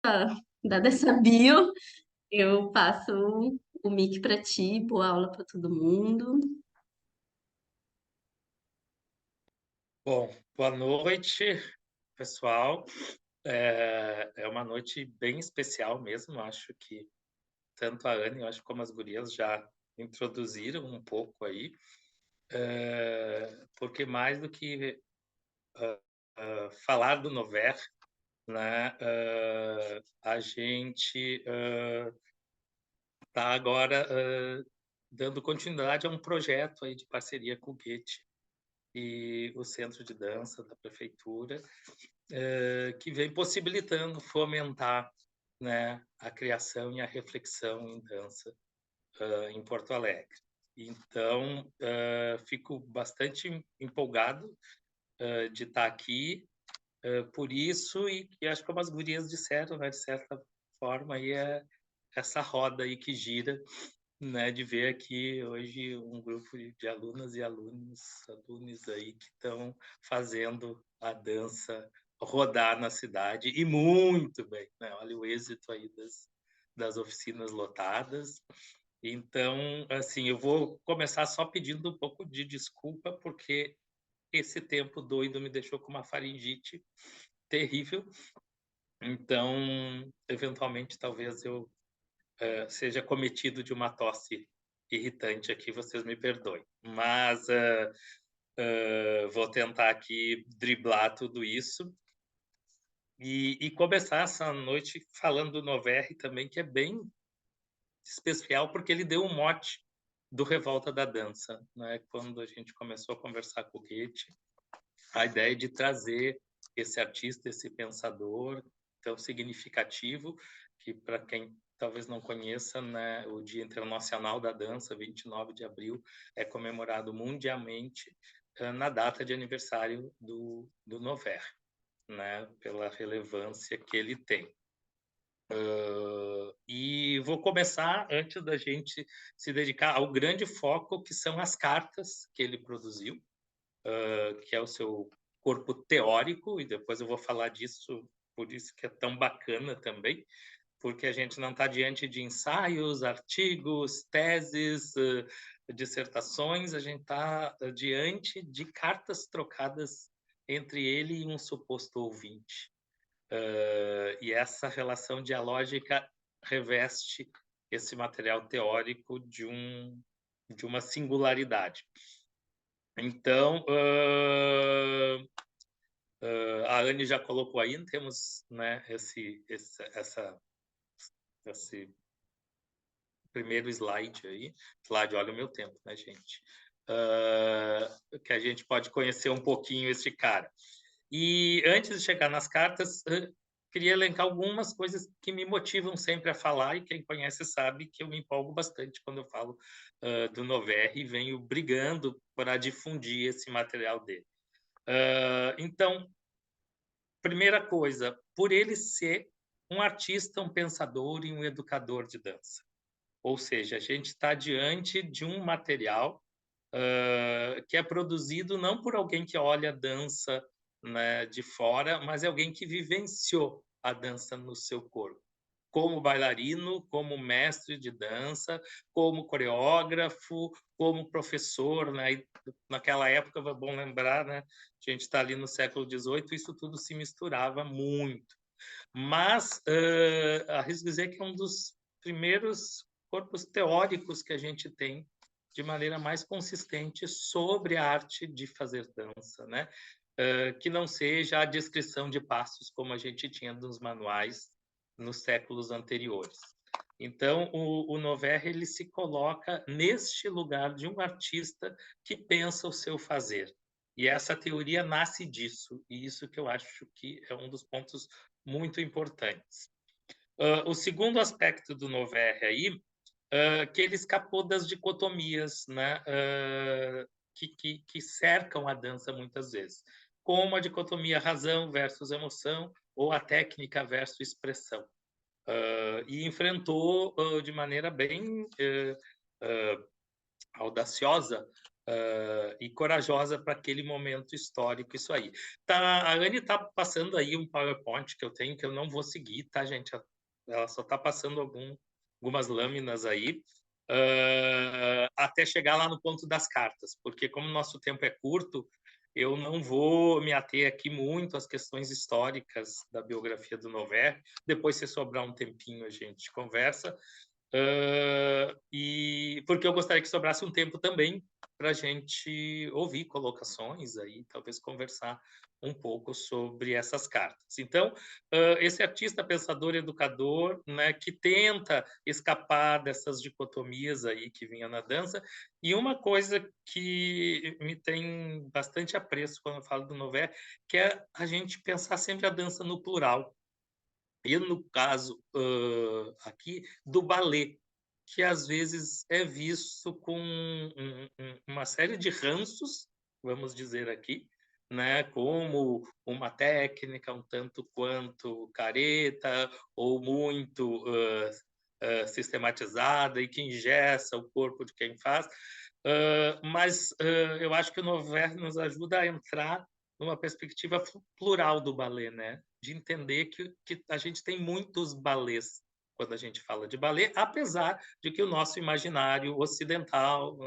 Dada essa bio, eu passo o mic para ti, boa aula para todo mundo. Bom, boa noite, pessoal. É uma noite bem especial mesmo. Acho que tanto a Anne, eu acho, como as gurias já introduziram um pouco aí, porque mais do que falar do Nover, né, a gente está agora dando continuidade a um projeto aí de parceria com o Goethe e o Centro de Dança da Prefeitura, que vem possibilitando fomentar, né, a criação e a reflexão em dança em Porto Alegre. Então, fico bastante empolgado de estar aqui por isso, e acho que como as gurias disseram, né, de certa forma, aí é essa roda aí que gira, né, de ver aqui hoje um grupo de alunas e alunos aí que estão fazendo a dança rodar na cidade, e muito bem, né? Olha o êxito aí das oficinas lotadas. Então, assim, eu vou começar só pedindo um pouco de desculpa, porque esse tempo doido me deixou com uma faringite terrível. Então, eventualmente, talvez eu seja cometido de uma tosse irritante aqui, vocês me perdoem. Mas vou tentar aqui driblar tudo isso e começar essa noite falando do Noverre também, que é bem especial, porque ele deu um mote do Revolta da Dança, né? Quando a gente começou a conversar com o Goethe, a ideia de trazer esse artista, esse pensador tão significativo, que para quem talvez não conheça, né, o Dia Internacional da Dança, 29 de abril, é comemorado mundialmente na data de aniversário do Nover, né, pela relevância que ele tem. E vou começar, antes da gente se dedicar ao grande foco, que são as cartas que ele produziu, que é o seu corpo teórico, e depois eu vou falar disso, por isso que é tão bacana também, porque a gente não está diante de ensaios, artigos, teses, dissertações, a gente está diante de cartas trocadas entre ele e um suposto ouvinte. E essa relação dialógica reveste esse material teórico de uma singularidade. Então, a Anne já colocou aí, temos, né, esse primeiro slide aí. Slide, olha o meu tempo, né, gente? Que a gente pode conhecer um pouquinho esse cara. E antes de chegar nas cartas, queria elencar algumas coisas que me motivam sempre a falar, e quem conhece sabe que eu me empolgo bastante quando eu falo do Nover e venho brigando para difundir esse material dele. Então, primeira coisa, por ele ser um artista, um pensador e um educador de dança. Ou seja, a gente está diante de um material que é produzido não por alguém que olha a dança, né, de fora, mas é alguém que vivenciou a dança no seu corpo. Como bailarino, como mestre de dança, como coreógrafo, como professor, né? E naquela época, é bom lembrar, né? A gente está ali no século XVIII, isso tudo se misturava muito. Mas arrisco dizer que é um dos primeiros corpos teóricos que a gente tem de maneira mais consistente sobre a arte de fazer dança, né? Que não seja a descrição de passos como a gente tinha nos manuais nos séculos anteriores. Então, o Nover ele se coloca neste lugar de um artista que pensa o seu fazer. E essa teoria nasce disso, e isso que eu acho que é um dos pontos muito importantes. O segundo aspecto do Nover aí, que ele escapou das dicotomias, né, que cercam a dança muitas vezes, como a dicotomia razão versus emoção ou a técnica versus expressão. E enfrentou de maneira bem audaciosa e corajosa para aquele momento histórico, isso aí. Tá, a Anne está passando aí um PowerPoint que eu tenho, que eu não vou seguir, tá, gente? Ela só está passando algumas lâminas aí, até chegar lá no ponto das cartas, porque como nosso tempo é curto, eu não vou me ater aqui muito às questões históricas da biografia do Noverre. Depois, se sobrar um tempinho, a gente conversa. E porque eu gostaria que sobrasse um tempo também para a gente ouvir colocações aí, talvez conversar um pouco sobre essas cartas. Então, esse artista, pensador, educador, né, que tenta escapar dessas dicotomias aí que vinha na dança. E uma coisa que me tem bastante apreço quando eu falo do Noverre, que é a gente pensar sempre a dança no plural. E no caso aqui do balé, que às vezes é visto com uma série de ranços, vamos dizer aqui, né, como uma técnica um tanto quanto careta ou muito sistematizada e que engessa o corpo de quem faz. Mas eu acho que o Noverre nos ajuda a entrar numa perspectiva plural do balé, né? De entender que a gente tem muitos balés quando a gente fala de balé, apesar de que o nosso imaginário ocidental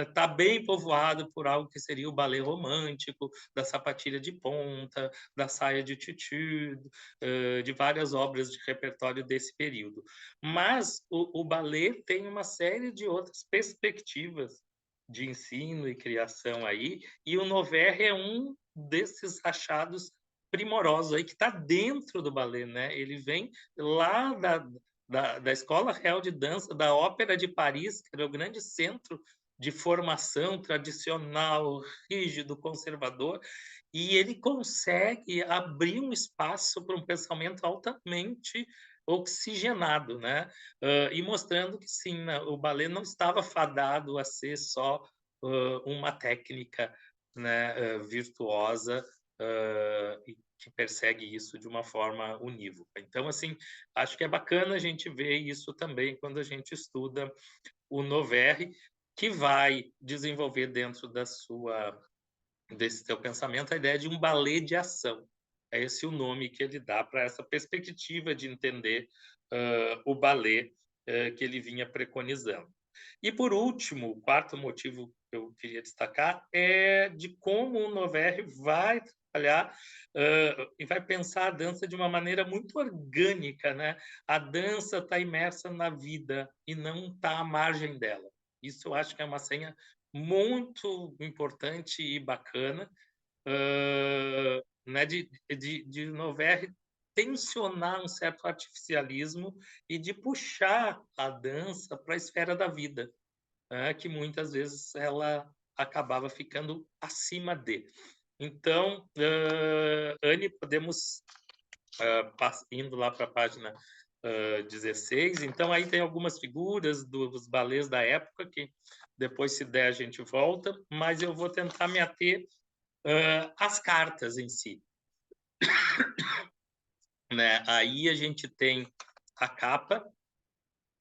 está bem povoado por algo que seria o balé romântico, da sapatilha de ponta, da saia de tchutchu, de várias obras de repertório desse período. Mas o balé tem uma série de outras perspectivas de ensino e criação aí, e o Noverre é um desses achados primorosos aí que está dentro do balé, né? Ele vem lá da Escola Real de Dança, da Ópera de Paris, que era o grande centro de formação tradicional, rígido, conservador, e ele consegue abrir um espaço para um pensamento altamente oxigenado, né? E mostrando que sim, né, o balé não estava fadado a ser só uma técnica, né, virtuosa e que persegue isso de uma forma unívoca. Então, assim, acho que é bacana a gente ver isso também quando a gente estuda o Noverre, que vai desenvolver dentro desse seu pensamento a ideia de um balé de ação. É esse o nome que ele dá para essa perspectiva de entender o balé que ele vinha preconizando. E, por último, o quarto motivo que eu queria destacar é de como o Noverre vai trabalhar e vai pensar a dança de uma maneira muito orgânica, né? A dança está imersa na vida e não está à margem dela. Isso eu acho que é uma senha muito importante e bacana, né? De Noverre tensionar um certo artificialismo e de puxar a dança para a esfera da vida, que muitas vezes ela acabava ficando acima de. Então, Anne, podemos indo lá para a página 16. Então, aí tem algumas figuras dos balés da época, que depois, se der, a gente volta, mas eu vou tentar me ater às cartas em si. Né? Aí a gente tem a capa,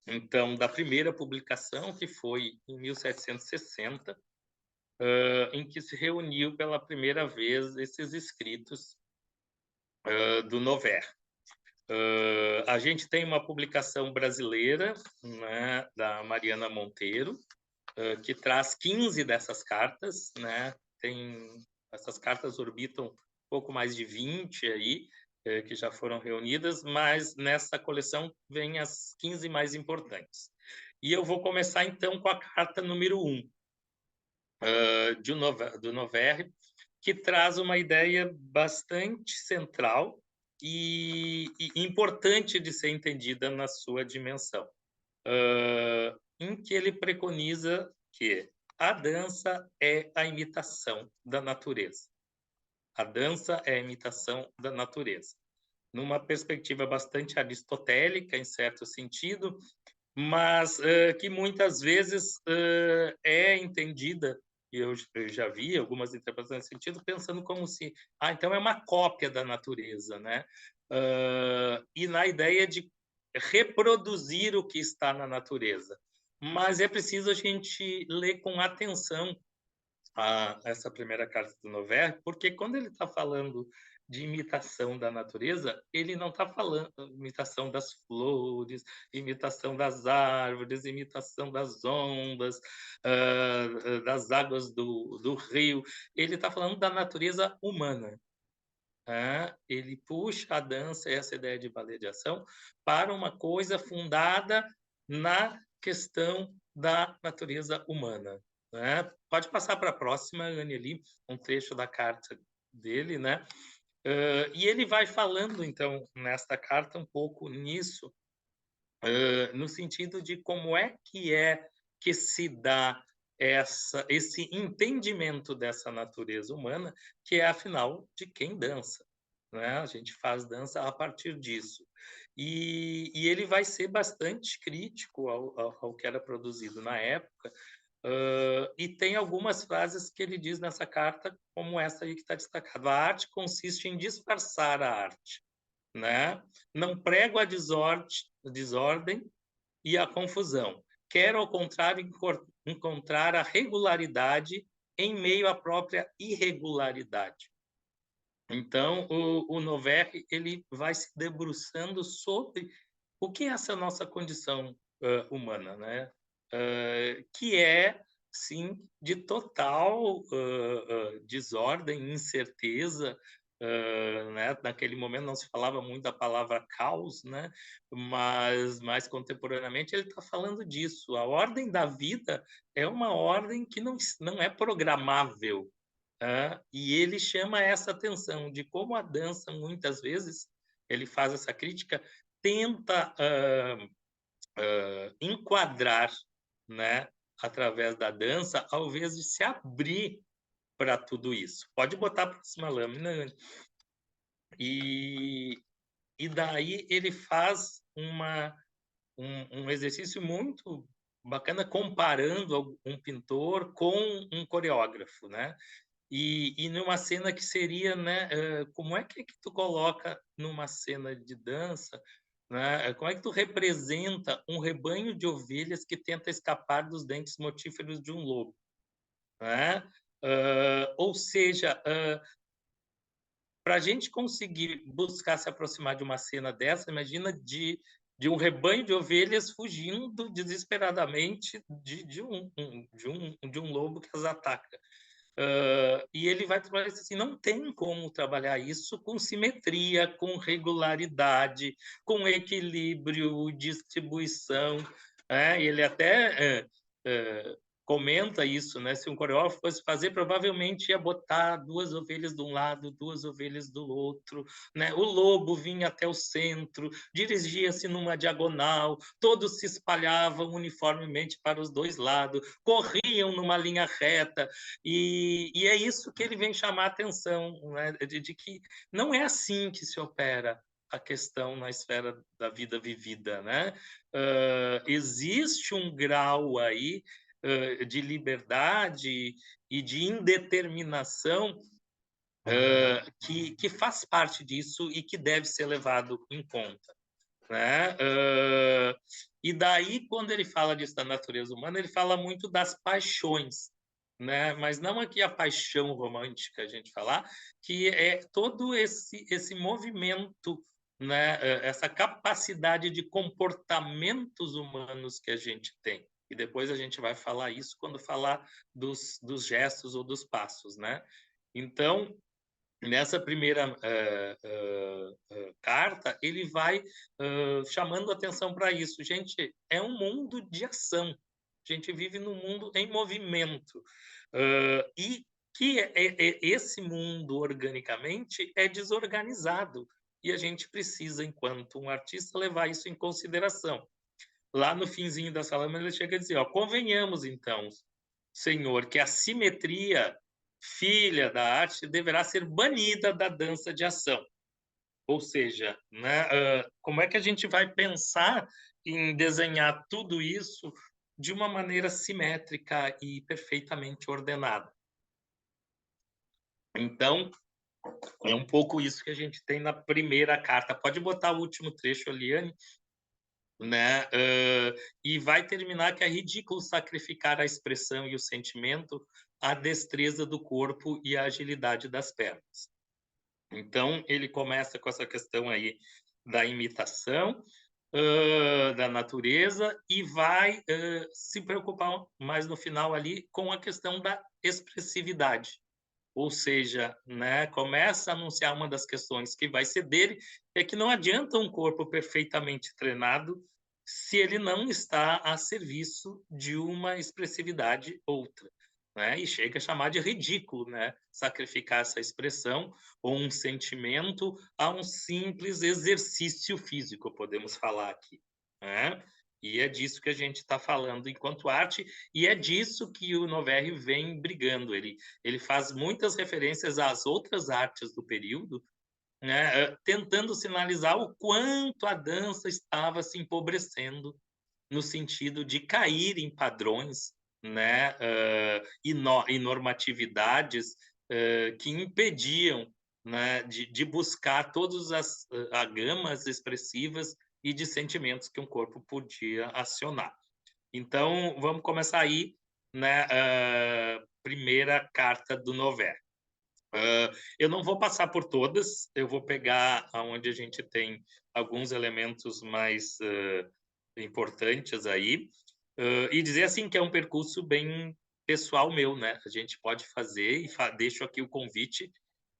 então, da primeira publicação, que foi em 1760, em que se reuniu pela primeira vez esses escritos do Noverre. A gente tem uma publicação brasileira, né, da Mariana Monteiro, que traz 15 dessas cartas, né? Essas cartas orbitam um pouco mais de 20 aí, que já foram reunidas, mas nessa coleção vem as 15 mais importantes. E eu vou começar, então, com a carta número 1 do Noverre, que traz uma ideia bastante central e importante de ser entendida na sua dimensão, em que ele preconiza que a dança é a imitação da natureza. A dança é a imitação da natureza. Numa perspectiva bastante aristotélica, em certo sentido, mas que muitas vezes é entendida, e eu já vi algumas interpretações nesse sentido, pensando como se, então é uma cópia da natureza, né? E na ideia de reproduzir o que está na natureza. Mas é preciso a gente ler com atenção essa primeira carta do Noverre, porque quando ele está falando de imitação da natureza, ele não está falando imitação das flores, imitação das árvores, imitação das ondas, das águas do rio. Ele está falando da natureza humana. Ele puxa a dança, essa ideia de balé de ação, para uma coisa fundada na questão da natureza humana. Né? Pode passar para a próxima, Anne, ali, um trecho da carta dele, né? E ele vai falando, então, nesta carta, um pouco nisso, no sentido de como é que se dá esse entendimento dessa natureza humana, que é, afinal, de quem dança. Né? A gente faz dança a partir disso. E ele vai ser bastante crítico ao que era produzido na época, e tem algumas frases que ele diz nessa carta, como essa aí que está destacada. A arte consiste em disfarçar a arte. Né? Não prego a desordem e a confusão. Quero, ao contrário, encontrar a regularidade em meio à própria irregularidade. Então, o Noverre ele vai se debruçando sobre o que é essa nossa condição humana, né? Que é, sim, de total desordem, incerteza. Né? Naquele momento não se falava muito da palavra caos, né? Mas mais contemporaneamente ele está falando disso. A ordem da vida é uma ordem que não é programável. E ele chama essa atenção de como a dança, muitas vezes, ele faz essa crítica, tenta enquadrar, né, através da dança, ao invés de se abrir para tudo isso. Pode botar a próxima lâmina, Anne. E daí ele faz um exercício muito bacana comparando um pintor com um coreógrafo, né? E numa cena que seria, né, como é que tu coloca numa cena de dança, né, como é que tu representa um rebanho de ovelhas que tenta escapar dos dentes mortíferos de um lobo, né? Ou seja, para a gente conseguir buscar se aproximar de uma cena dessa, imagina de um rebanho de ovelhas fugindo desesperadamente de um lobo que as ataca. E ele vai trabalhar assim, não tem como trabalhar isso com simetria, com regularidade, com equilíbrio, distribuição. Ele até comenta isso, né? Se um coreógrafo fosse fazer, provavelmente ia botar 2 ovelhas de um lado, 2 ovelhas do outro, né? O lobo vinha até o centro, dirigia-se numa diagonal, todos se espalhavam uniformemente para os 2 lados, corriam numa linha reta, e é isso que ele vem chamar a atenção, né? De que não é assim que se opera a questão na esfera da vida vivida, né? Existe um grau aí de liberdade e de indeterminação que faz parte disso e que deve ser levado em conta. Né? E daí, quando ele fala disso da natureza humana, ele fala muito das paixões, né? Mas não aqui a paixão romântica, a gente falar, que é todo esse movimento, né? Essa capacidade de comportamentos humanos que a gente tem. E depois a gente vai falar isso quando falar dos gestos ou dos passos, né? Então, nessa primeira carta, ele vai chamando atenção para isso. Gente, é um mundo de ação. A gente vive num mundo em movimento. E que esse mundo, organicamente, é desorganizado. E a gente precisa, enquanto um artista, levar isso em consideração. Lá no finzinho da sala, ele chega a dizer, convenhamos, então, Senhor, que a simetria filha da arte deverá ser banida da dança de ação. Ou seja, né, como é que a gente vai pensar em desenhar tudo isso de uma maneira simétrica e perfeitamente ordenada? Então, é um pouco isso que a gente tem na primeira carta. Pode botar o último trecho, Eliane, né? E vai terminar que é ridículo sacrificar a expressão e o sentimento a destreza do corpo e a agilidade das pernas. Então, ele começa com essa questão aí da imitação da natureza e vai se preocupar mais no final ali com a questão da expressividade. Ou seja, né, começa a anunciar uma das questões que vai ser dele, é que não adianta um corpo perfeitamente treinado se ele não está a serviço de uma expressividade outra, né? E chega a chamar de ridículo, né, sacrificar essa expressão ou um sentimento a um simples exercício físico, podemos falar aqui, né? E é disso que a gente está falando enquanto arte, e é disso que o Noverri vem brigando. Ele faz muitas referências às outras artes do período, né, tentando sinalizar o quanto a dança estava se empobrecendo no sentido de cair em padrões, né, e normatividades que impediam, né, de buscar todas as gamas expressivas e de sentimentos que um corpo podia acionar. Então, vamos começar aí, né, a primeira carta do Noverri. Eu não vou passar por todas, eu vou pegar aonde a gente tem alguns elementos mais importantes aí, e dizer assim que é um percurso bem pessoal meu, né? A gente pode fazer e deixo aqui o convite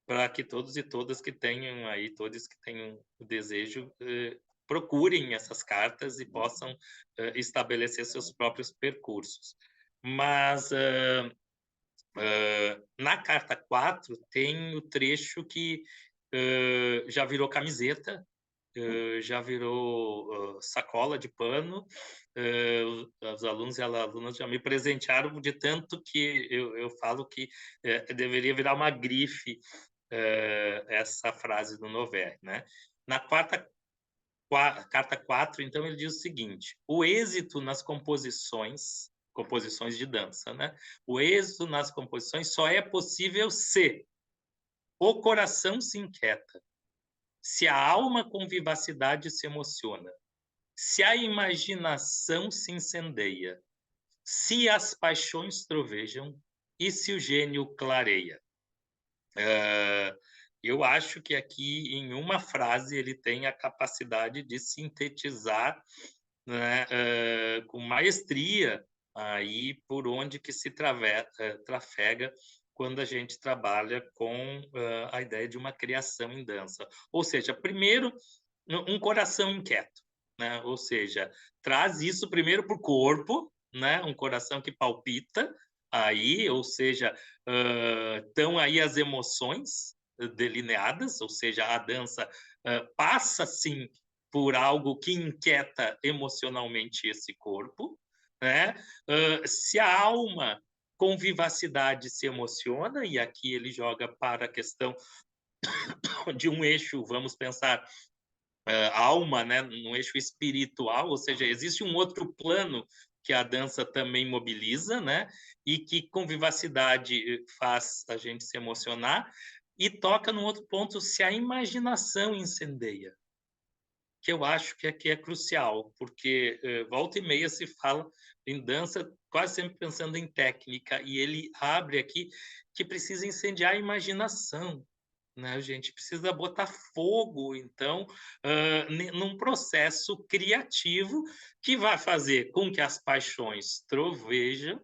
para que todos e todas que tenham aí, todos que tenham o desejo, procurem essas cartas e possam estabelecer seus próprios percursos. Mas na carta 4 tem o trecho que já virou camiseta, já virou sacola de pano. Os alunos e alunas já me presentearam de tanto que eu falo que deveria virar uma grife essa frase do Noverri, né? Na carta 4, então, ele diz o seguinte: o êxito nas composições de dança, né? O êxito nas composições só é possível se o coração se inquieta, se a alma com vivacidade se emociona, se a imaginação se incendeia, se as paixões trovejam e se o gênio clareia. Eu acho que aqui, em uma frase, ele tem a capacidade de sintetizar, né, com maestria aí por onde que se trafega quando a gente trabalha com a ideia de uma criação em dança. Ou seja, primeiro, um coração inquieto, né? Ou seja, traz isso primeiro para o corpo, né? Um coração que palpita aí, ou seja, estão aí as emoções delineadas, ou seja, a dança passa sim por algo que inquieta emocionalmente esse corpo, né? Se a alma com vivacidade se emociona, e aqui ele joga para a questão de um eixo, vamos pensar, alma, né, num eixo espiritual, ou seja, existe um outro plano que a dança também mobiliza, né, e que com vivacidade faz a gente se emocionar, e toca num outro ponto, se a imaginação incendeia, que eu acho que aqui é crucial, porque volta e meia se fala em dança, quase sempre pensando em técnica, e ele abre aqui que precisa incendiar a imaginação, né? A gente precisa botar fogo, então, num processo criativo que vai fazer com que as paixões trovejam,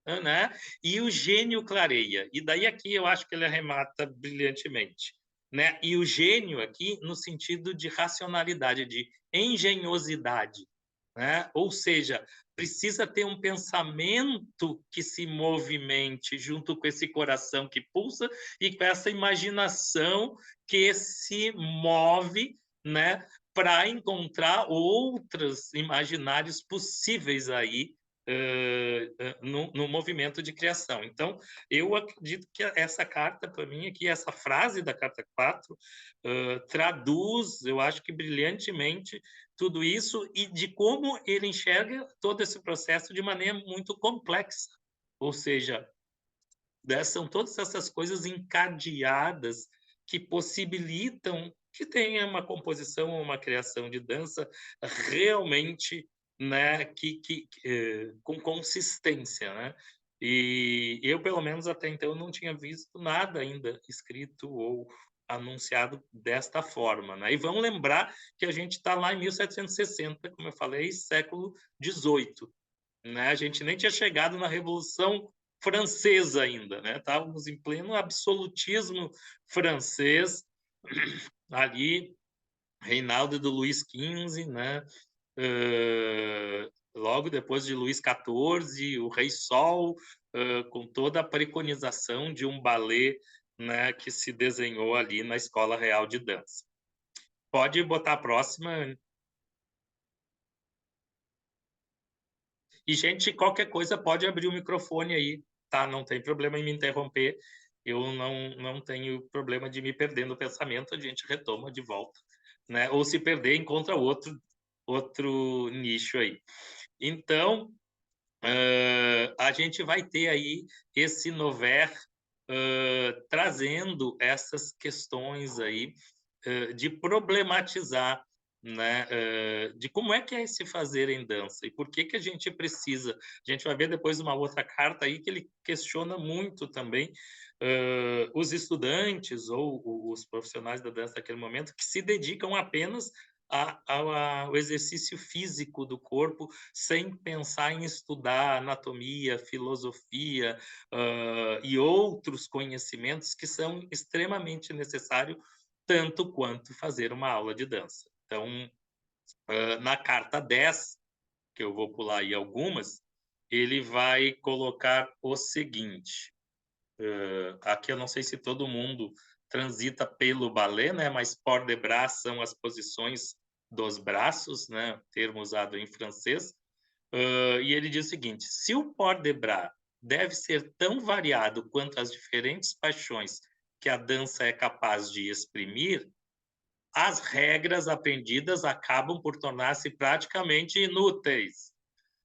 né? E o gênio clareia. E daí aqui eu acho que ele arremata brilhantemente, né? E o gênio aqui no sentido de racionalidade, de engenhosidade, né? Ou seja, precisa ter um pensamento que se movimente junto com esse coração que pulsa e com essa imaginação que se move, né, para encontrar outros imaginários possíveis aí no movimento de criação. Então, eu acredito que essa carta, para mim, aqui, essa frase da carta 4, traduz, eu acho que brilhantemente, tudo isso e de como ele enxerga todo esse processo de maneira muito complexa. Ou seja, são todas essas coisas encadeadas que possibilitam que tenha uma composição ou uma criação de dança realmente, né, com consistência, né? E eu, pelo menos até então, não tinha visto nada ainda escrito ou anunciado desta forma, né? E vamos lembrar que a gente está lá em 1760, como eu falei, século XVIII, né? A gente nem tinha chegado na Revolução Francesa ainda, né? Estávamos em pleno absolutismo francês, ali, reinado do Luís XV, né? Logo depois de Luís XIV, o Rei Sol, com toda a preconização de um balé, né, que se desenhou ali na Escola Real de Dança. Pode botar a próxima. E, gente, qualquer coisa pode abrir o microfone aí, tá? Não tem problema em me interromper. Eu não tenho problema de me perder no pensamento, a gente retoma de volta, né? Ou se perder, encontra outro nicho aí. Então, a gente vai ter aí esse Nover trazendo essas questões aí de problematizar, né, de como é que é esse fazer em dança e por que que a gente precisa. A gente vai ver depois uma outra carta aí que ele questiona muito também os estudantes ou os profissionais da dança naquele momento que se dedicam apenas ao exercício físico do corpo, sem pensar em estudar anatomia, filosofia e outros conhecimentos que são extremamente necessários, tanto quanto fazer uma aula de dança. Então, na carta 10, que eu vou pular aí algumas, ele vai colocar o seguinte. Aqui eu não sei se todo mundo transita pelo balé, né? Mas port de bras são as posições dos braços, né? Termo usado em francês. E ele diz o seguinte: se o port de bras deve ser tão variado quanto as diferentes paixões que a dança é capaz de exprimir, as regras aprendidas acabam por tornar-se praticamente inúteis.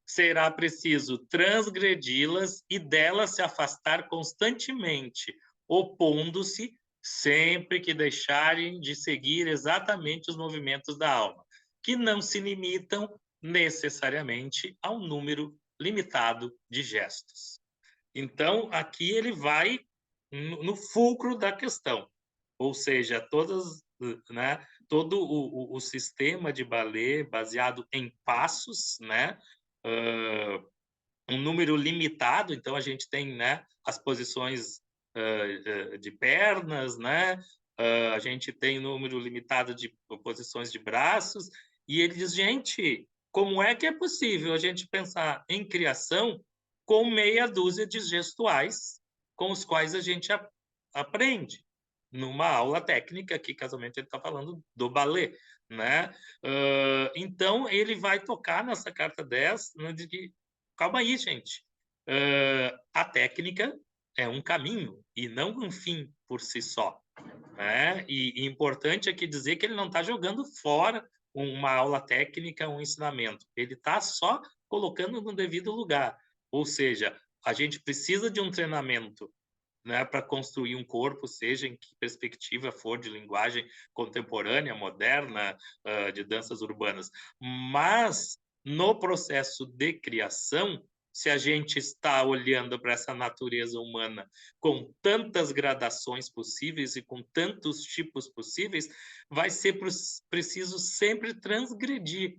Será preciso transgredi-las e delas se afastar constantemente, opondo-se sempre que deixarem de seguir exatamente os movimentos da alma, que não se limitam necessariamente a um número limitado de gestos. Então, aqui ele vai no fulcro da questão, ou seja, né, todo o sistema de balé baseado em passos, né, um número limitado, então a gente tem, né, as posições de pernas, né, a gente tem número limitado de posições de braços, e ele diz, gente, como é que é possível a gente pensar em criação com meia dúzia de gestuais com os quais a gente aprende numa aula técnica, que casualmente ele está falando do balé, né? Então, ele vai tocar nessa carta 10, né, de que, calma aí, gente, a técnica é um caminho e não um fim por si só, né? E importante aqui dizer que ele não está jogando fora uma aula técnica, um ensinamento. Ele está só colocando no devido lugar. Ou seja, a gente precisa de um treinamento, né, para construir um corpo, seja em que perspectiva for de linguagem contemporânea, moderna, de danças urbanas. Mas, no processo de criação, se a gente está olhando para essa natureza humana com tantas gradações possíveis e com tantos tipos possíveis, vai ser preciso sempre transgredir,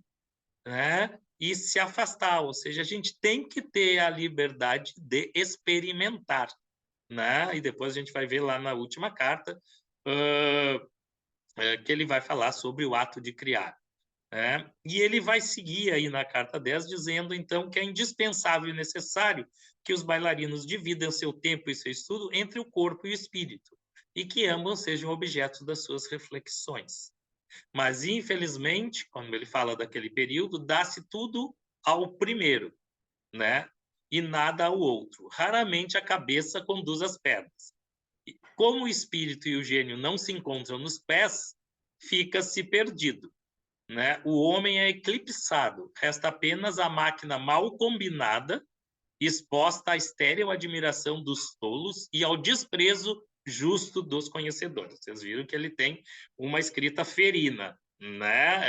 né? E se afastar, ou seja, a gente tem que ter a liberdade de experimentar, né? E depois a gente vai ver lá na última carta que ele vai falar sobre o ato de criar. Né? E ele vai seguir aí na carta 10 dizendo, então, que é indispensável e necessário que os bailarinos dividam seu tempo e seu estudo entre o corpo e o espírito, e que ambos sejam objetos das suas reflexões. Mas, infelizmente, quando ele fala daquele período, dá-se tudo ao primeiro, né? E nada ao outro. Raramente a cabeça conduz as pernas. Como o espírito e o gênio não se encontram nos pés, fica-se perdido, né? O homem é eclipsado, resta apenas a máquina mal combinada, exposta à estéril admiração dos tolos e ao desprezo justo dos conhecedores. Vocês viram que ele tem uma escrita ferina, né?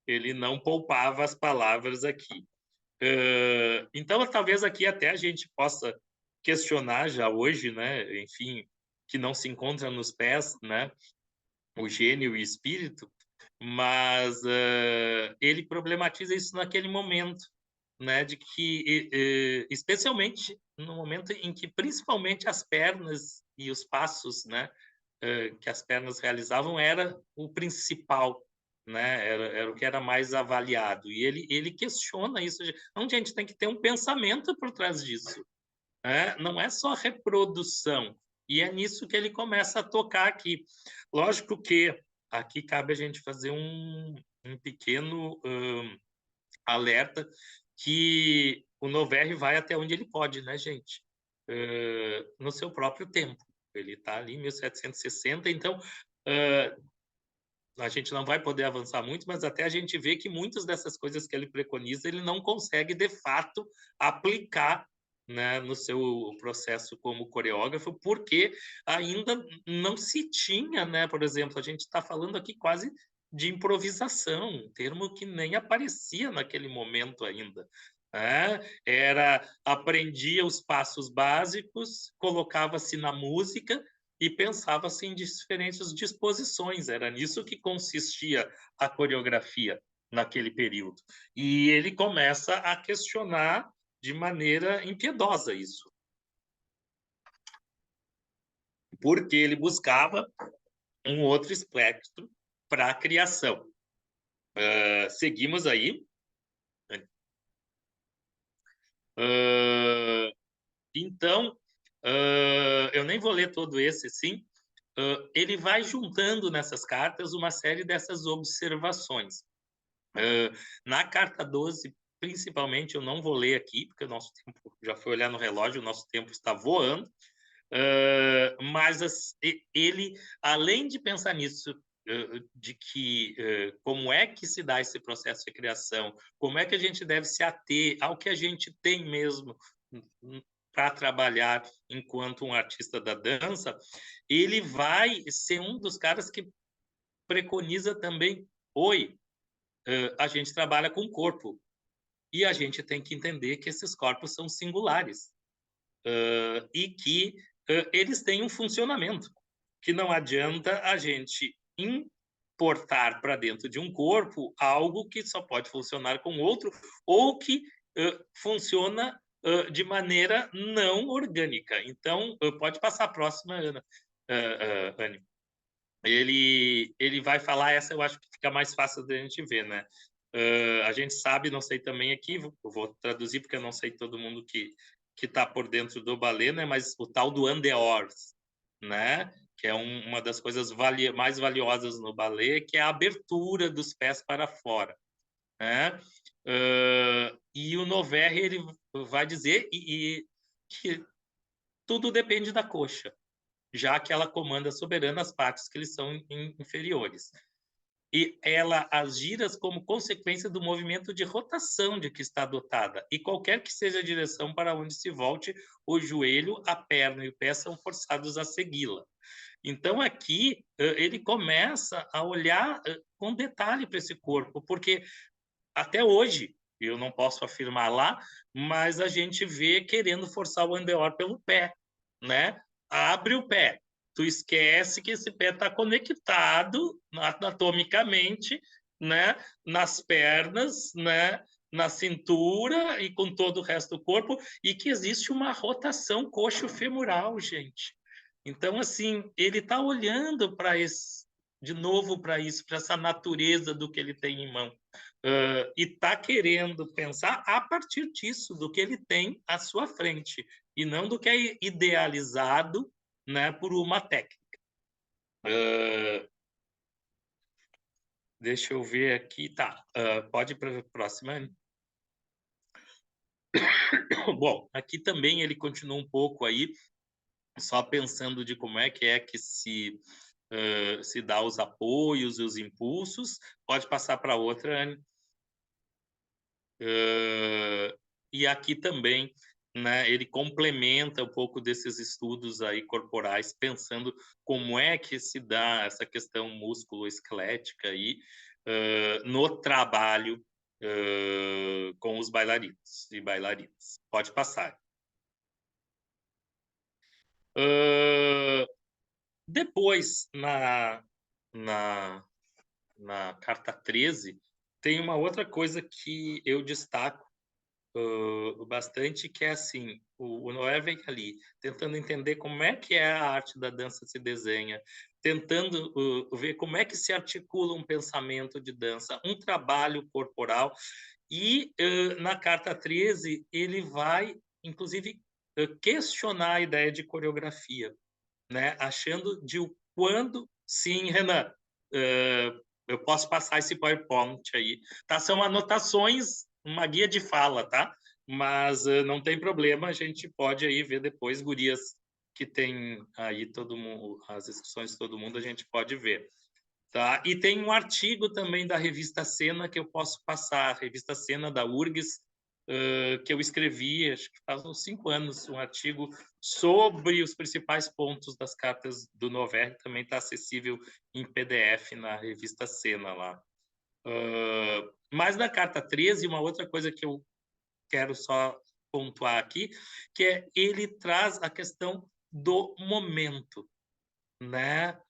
Ele não poupava as palavras aqui. Então, talvez aqui até a gente possa questionar já hoje, né? Enfim, que não se encontra nos pés, né? O gênio e o espírito, mas ele problematiza isso naquele momento, né? De que, especialmente no momento em que, principalmente, as pernas e os passos, né? Que as pernas realizavam era o principal, né? Era o que era mais avaliado. E ele questiona isso. Não, gente, tem que ter um pensamento por trás disso, né? Não é só reprodução. E é nisso que ele começa a tocar aqui. Lógico que aqui cabe a gente fazer um pequeno alerta que o Noverre vai até onde ele pode, né, gente? No seu próprio tempo. Ele está ali em 1760, então a gente não vai poder avançar muito, mas até a gente vê que muitas dessas coisas que ele preconiza, ele não consegue, de fato, aplicar, né, no seu processo como coreógrafo, porque ainda não se tinha, né? Por exemplo, a gente está falando aqui quase de improvisação, um termo que nem aparecia naquele momento ainda. Né? Aprendia os passos básicos, colocava-se na música e pensava-se em diferentes disposições. Era nisso que consistia a coreografia naquele período. E ele começa a questionar de maneira impiedosa isso, porque ele buscava um outro espectro para a criação. Seguimos aí. Então, eu nem vou ler todo esse, sim. Ele vai juntando nessas cartas uma série dessas observações. Na carta 12, principalmente, eu não vou ler aqui, porque o nosso tempo, já foi olhar no relógio, o nosso tempo está voando, mas ele, além de pensar nisso, de que como é que se dá esse processo de criação, como é que a gente deve se ater ao que a gente tem mesmo para trabalhar enquanto um artista da dança, ele vai ser um dos caras que preconiza também, a gente trabalha com corpo e a gente tem que entender que esses corpos são singulares e que eles têm um funcionamento, que não adianta a gente importar para dentro de um corpo algo que só pode funcionar com outro ou que funciona de maneira não orgânica. Então, pode passar a próxima, Ana. Anne. Ele vai falar essa, eu acho que fica mais fácil da gente ver, né? A gente sabe, não sei também aqui, eu vou traduzir porque eu não sei todo mundo que está por dentro do balé, né? Mas o tal do andeors, né? Que é uma das coisas mais valiosas no balé, que é a abertura dos pés para fora, né? E o Noverre ele vai dizer que tudo depende da coxa, já que ela comanda soberana as partes que lhe são inferiores. E ela as giras como consequência do movimento de rotação de que está dotada, e qualquer que seja a direção para onde se volte, o joelho, a perna e o pé são forçados a segui-la. Então, aqui, ele começa a olhar com detalhe para esse corpo, porque até hoje, eu não posso afirmar lá, mas a gente vê querendo forçar o andeor pelo pé, né? Abre o pé. Tu esquece que esse pé está conectado anatomicamente, né? Nas pernas, né? Na cintura e com todo o resto do corpo, e que existe uma rotação coxo-femoral, gente. Então, assim, ele está olhando para esse, de novo para isso, para essa natureza do que ele tem em mão. E está querendo pensar a partir disso, do que ele tem à sua frente, e não do que é idealizado, né, por uma técnica. Deixa eu ver aqui, tá. Pode ir para a próxima. Bom, aqui também ele continua um pouco aí, só pensando de como é que se dá os apoios e os impulsos. Pode passar para outra, Anne. E aqui também, né, ele complementa um pouco desses estudos aí corporais, pensando como é que se dá essa questão músculo-esquelética aí no trabalho, com os bailarinos e bailarinas. Pode passar. Depois, na carta 13, tem uma outra coisa que eu destaco bastante, que é assim, o Noé vem ali tentando entender como é que é a arte da dança se desenha, tentando ver como é que se articula um pensamento de dança, um trabalho corporal, e na carta 13 ele vai, inclusive, questionar a ideia de coreografia, né? Achando de quando... Sim, Renan, eu posso passar esse PowerPoint aí. Tá? São anotações, uma guia de fala, tá? Mas não tem problema, a gente pode aí ver depois, gurias que tem aí todo mundo, as inscrições de todo mundo, a gente pode ver. Tá? E tem um artigo também da revista Cena que eu posso passar, a revista Cena da URGS, que eu escrevi, acho que faz uns 5 anos, um artigo sobre os principais pontos das cartas do Noverre, também está acessível em PDF na revista Cena lá. Mas na carta 13, uma outra coisa que eu quero só pontuar aqui, que é ele traz a questão do momento, né?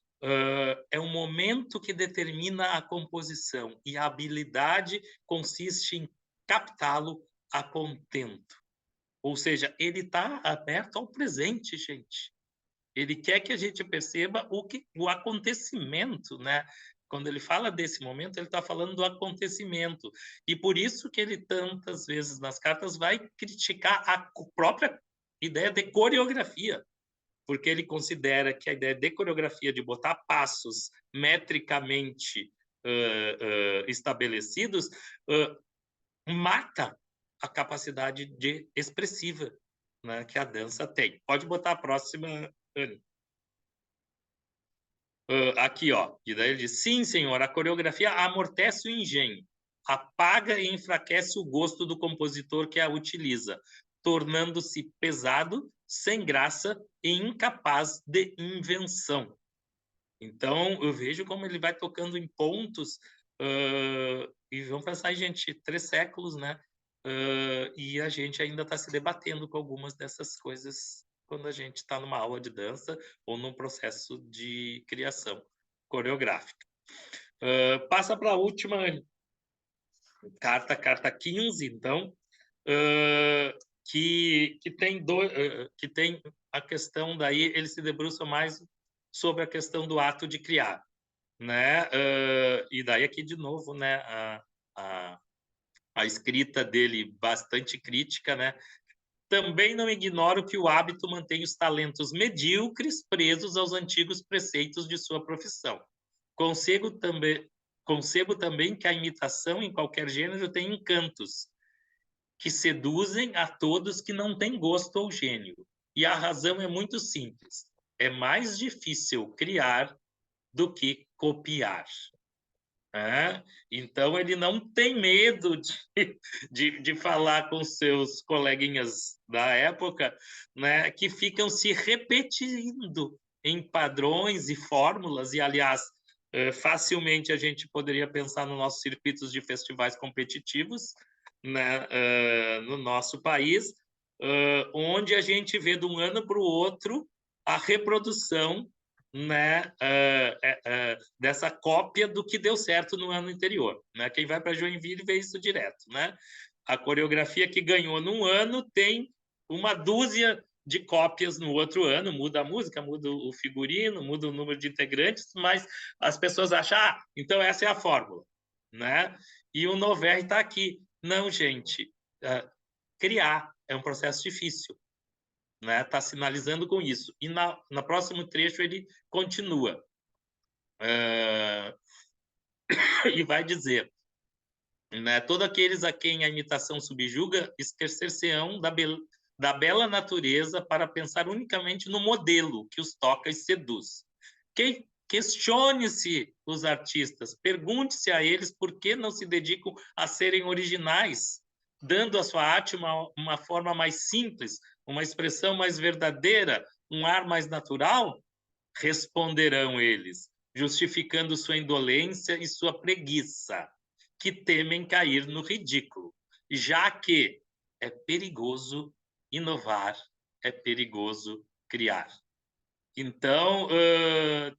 É um momento que determina a composição e a habilidade consiste em captá-lo a contento. Ou seja, ele está aberto ao presente, gente. Ele quer que a gente perceba o acontecimento, né? Quando ele fala desse momento, ele está falando do acontecimento. E por isso que ele, tantas vezes nas cartas, vai criticar a própria ideia de coreografia, porque ele considera que a ideia de coreografia, de botar passos metricamente estabelecidos, mata a capacidade de expressiva, né, que a dança tem. Pode botar a próxima, Anne. Aqui, ó. E daí ele diz: sim, senhor, a coreografia amortece o engenho, apaga e enfraquece o gosto do compositor que a utiliza, tornando-se pesado, sem graça e incapaz de invenção. Então, eu vejo como ele vai tocando em pontos, e vamos pensar, gente, 3 séculos, né? E a gente ainda está se debatendo com algumas dessas coisas quando a gente está numa aula de dança ou num processo de criação coreográfica. Passa para a última carta, carta 15, então, que tem a questão daí, ele se debruça mais sobre a questão do ato de criar, né? E daí aqui de novo, né? A escrita dele bastante crítica, né? Também não ignoro que o hábito mantém os talentos medíocres presos aos antigos preceitos de sua profissão. Concebo também que a imitação em qualquer gênero tem encantos que seduzem a todos que não têm gosto ou gênio. E a razão é muito simples. É mais difícil criar do que copiar. Então, ele não tem medo de falar com seus coleguinhas da época, né, que ficam se repetindo em padrões e fórmulas, e, aliás, facilmente a gente poderia pensar nos nossos circuitos de festivais competitivos, né, no nosso país, onde a gente vê de um ano para o outro a reprodução, né, dessa cópia do que deu certo no ano anterior, né? Quem vai para Joinville vê isso direto, né? A coreografia que ganhou num ano tem uma dúzia de cópias no outro ano, muda a música, muda o figurino, muda o número de integrantes, mas as pessoas acham, então essa é a fórmula, né? E o Noverre está aqui. Não, gente, criar é um processo difícil, né? Está sinalizando com isso. E no próximo trecho ele continua. E vai dizer, né? Todos aqueles a quem a imitação subjuga esquecer-se-ão da bela natureza para pensar unicamente no modelo que os toca e seduz. Questione-se os artistas, pergunte-se a eles por que não se dedicam a serem originais, dando à sua arte uma forma mais simples, uma expressão mais verdadeira, um ar mais natural? Responderão eles, justificando sua indolência e sua preguiça. que temem cair no ridículo, já que é perigoso inovar, é perigoso criar. Então,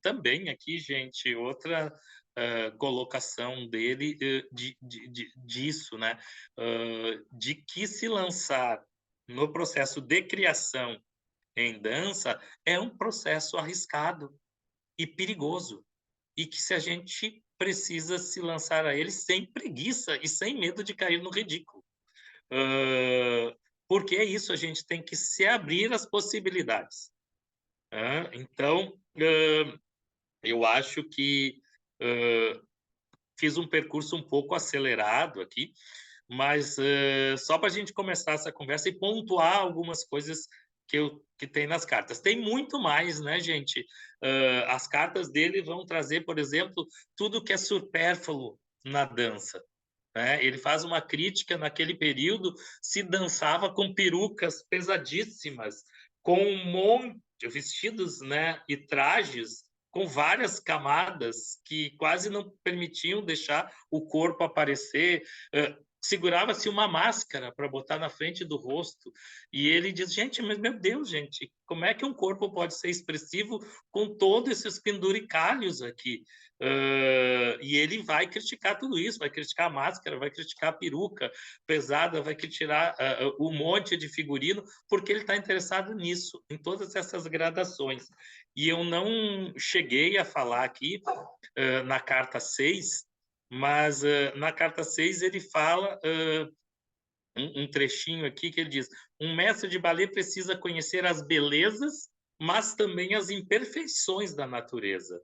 também aqui, gente, outra colocação dele disso, né? De que se lançar no processo de criação em dança é um processo arriscado e perigoso, e que se a gente precisa se lançar a ele sem preguiça e sem medo de cair no ridículo. Porque é isso, a gente tem que se abrir às possibilidades. Então, eu acho que fiz um percurso um pouco acelerado aqui, mas só para a gente começar essa conversa e pontuar algumas coisas que tem nas cartas. Tem muito mais, né, gente? As cartas dele vão trazer, por exemplo, tudo que é supérfluo na dança. Né? Ele faz uma crítica naquele período, se dançava com perucas pesadíssimas, com um monte de vestidos, né, e trajes com várias camadas que quase não permitiam deixar o corpo aparecer. Segurava-se uma máscara para botar na frente do rosto. E ele diz, gente, mas meu Deus, gente, como é que um corpo pode ser expressivo com todos esses penduricalhos aqui? E ele vai criticar tudo isso, vai criticar a máscara, vai criticar a peruca pesada, vai criticar um monte de figurino, porque ele está interessado nisso, em todas essas gradações. E eu não cheguei a falar aqui na carta 6, mas na carta 6 ele fala um trechinho aqui que ele diz: um mestre de balé precisa conhecer as belezas, mas também as imperfeições da natureza,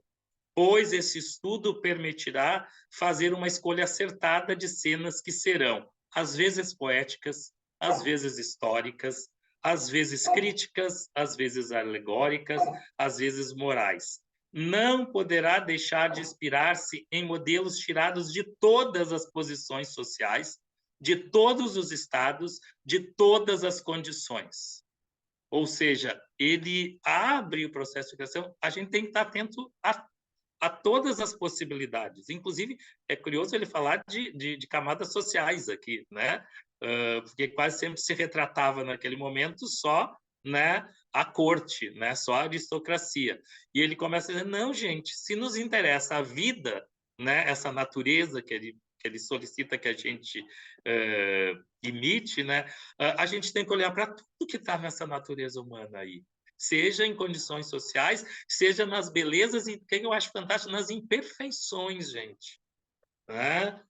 pois esse estudo permitirá fazer uma escolha acertada de cenas que serão, às vezes poéticas, às vezes históricas, às vezes críticas, às vezes alegóricas, às vezes morais. Não poderá deixar de inspirar-se em modelos tirados de todas as posições sociais, de todos os estados, de todas as condições. Ou seja, ele abre o processo de criação, a gente tem que estar atento a todas as possibilidades. Inclusive, é curioso ele falar de camadas sociais aqui, né? Porque quase sempre se retratava naquele momento só, né, a corte, né, só a aristocracia. E ele começa a dizer, não, gente, se nos interessa a vida, né, essa natureza que ele solicita que a gente imite, né, a gente tem que olhar para tudo que está nessa natureza humana aí, seja em condições sociais, seja nas belezas e, o que eu acho fantástico, nas imperfeições, gente. Né?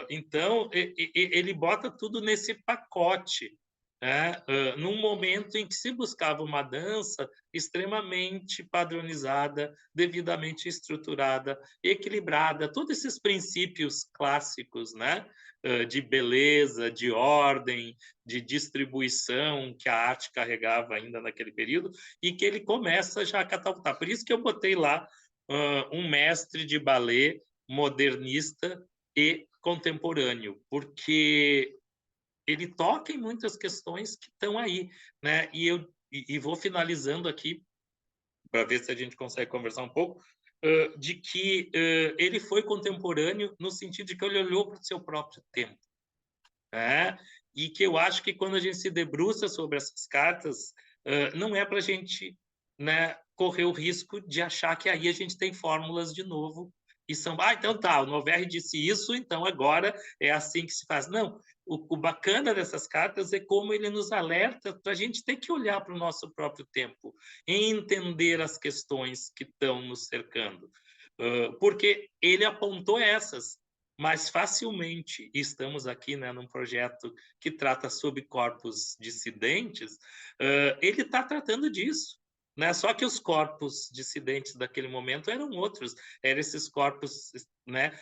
Então, ele bota tudo nesse pacote, né? Num momento em que se buscava uma dança extremamente padronizada, devidamente estruturada, equilibrada, todos esses princípios clássicos, né? De beleza, de ordem, de distribuição que a arte carregava ainda naquele período, e que ele começa já a catapultar. Por isso que eu botei lá um mestre de balé modernista e contemporâneo, porque ele toca em muitas questões que estão aí, né? E vou finalizando aqui para ver se a gente consegue conversar um pouco de que ele foi contemporâneo no sentido de que ele olhou para o seu próprio tempo, né? E que eu acho que quando a gente se debruça sobre essas cartas, não é para a gente, né, correr o risco de achar que aí a gente tem fórmulas de novo e são, então tá, o Noverre disse isso, então agora é assim que se faz. Não, o bacana dessas cartas é como ele nos alerta para a gente ter que olhar para o nosso próprio tempo e entender as questões que estão nos cercando. Porque ele apontou essas, mas facilmente, e estamos aqui, né, num projeto que trata sobre corpos dissidentes, ele está tratando disso. Né? Só que os corpos dissidentes daquele momento eram outros, eram esses corpos, né,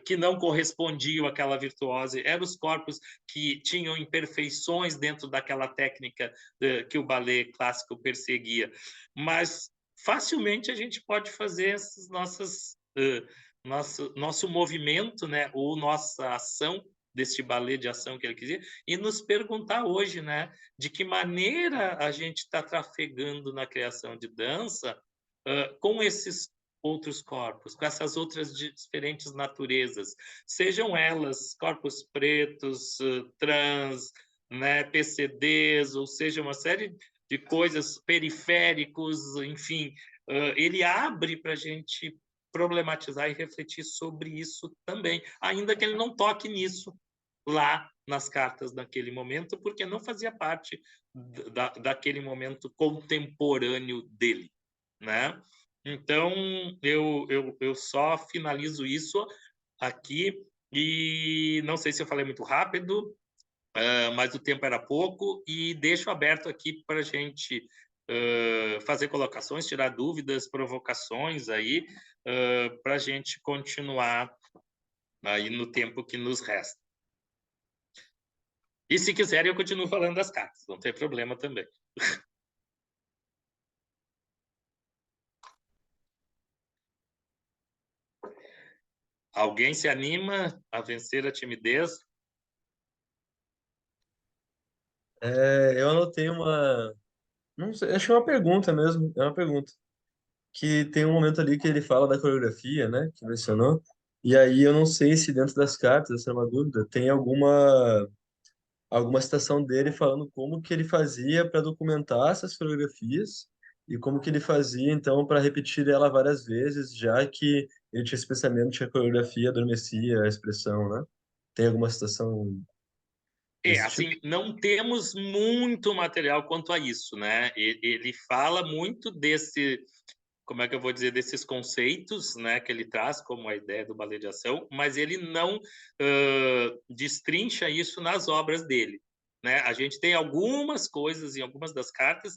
que não correspondiam àquela virtuose, eram os corpos que tinham imperfeições dentro daquela técnica que o balé clássico perseguia. Mas facilmente a gente pode fazer essas nossas nosso movimento, né, ou nossa ação deste balé de ação que ele queria, e nos perguntar hoje, né, de que maneira a gente está trafegando na criação de dança com esses outros corpos, com essas outras diferentes naturezas, sejam elas corpos pretos, trans, né, PCDs, ou seja, uma série de coisas, periféricos, enfim, ele abre para a gente problematizar e refletir sobre isso também, ainda que ele não toque nisso lá nas cartas naquele momento, porque não fazia parte daquele momento contemporâneo dele, né? Então, eu só finalizo isso aqui, e não sei se eu falei muito rápido, mas o tempo era pouco, e deixo aberto aqui para a gente fazer colocações, tirar dúvidas, provocações aí, para a gente continuar aí no tempo que nos resta. E se quiserem, eu continuo falando das cartas, não tem problema também. Alguém se anima a vencer a timidez? Eu anotei uma. Não sei, acho que é uma pergunta mesmo. É uma pergunta. Que tem um momento ali que ele fala da coreografia, né? Que mencionou. E aí eu não sei se dentro das cartas, essa é uma dúvida, tem alguma citação dele falando como que ele fazia para documentar essas coreografias e como que ele fazia então para repetir ela várias vezes, já que ele tinha esse pensamento de que a coreografia adormecia a expressão, né? Tem alguma citação desse tipo? Assim, não temos muito material quanto a isso, né? Ele fala muito desse, como é que eu vou dizer, desses conceitos, né, que ele traz como a ideia do balé de ação, mas ele não destrincha isso nas obras dele, né? A gente tem algumas coisas em algumas das cartas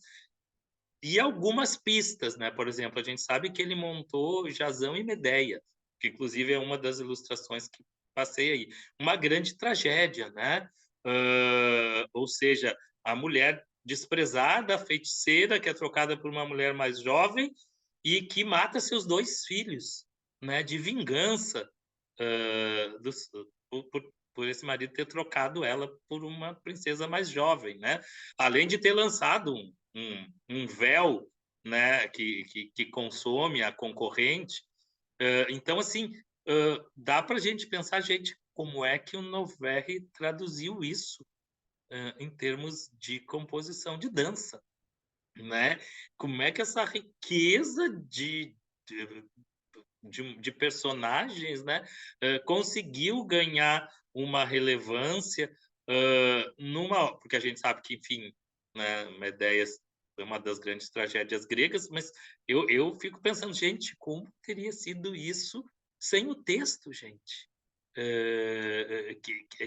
e algumas pistas, né? Por exemplo, a gente sabe que ele montou Jasão e Medeia, que inclusive é uma das ilustrações que passei aí. Uma grande tragédia, né? Ou seja, a mulher desprezada, a feiticeira, que é trocada por uma mulher mais jovem e que mata seus dois filhos, né? De vingança dos, por esse marido ter trocado ela por uma princesa mais jovem, né? Além de ter lançado um véu, né, que consome a concorrente. Então, assim, dá para a gente pensar, gente, como é que o Noverri traduziu isso em termos de composição de dança, né? Como é que essa riqueza de personagens, né, conseguiu ganhar uma relevância porque a gente sabe que, enfim, né, Medeias é uma das grandes tragédias gregas, mas eu fico pensando, gente, como teria sido isso sem o texto, gente?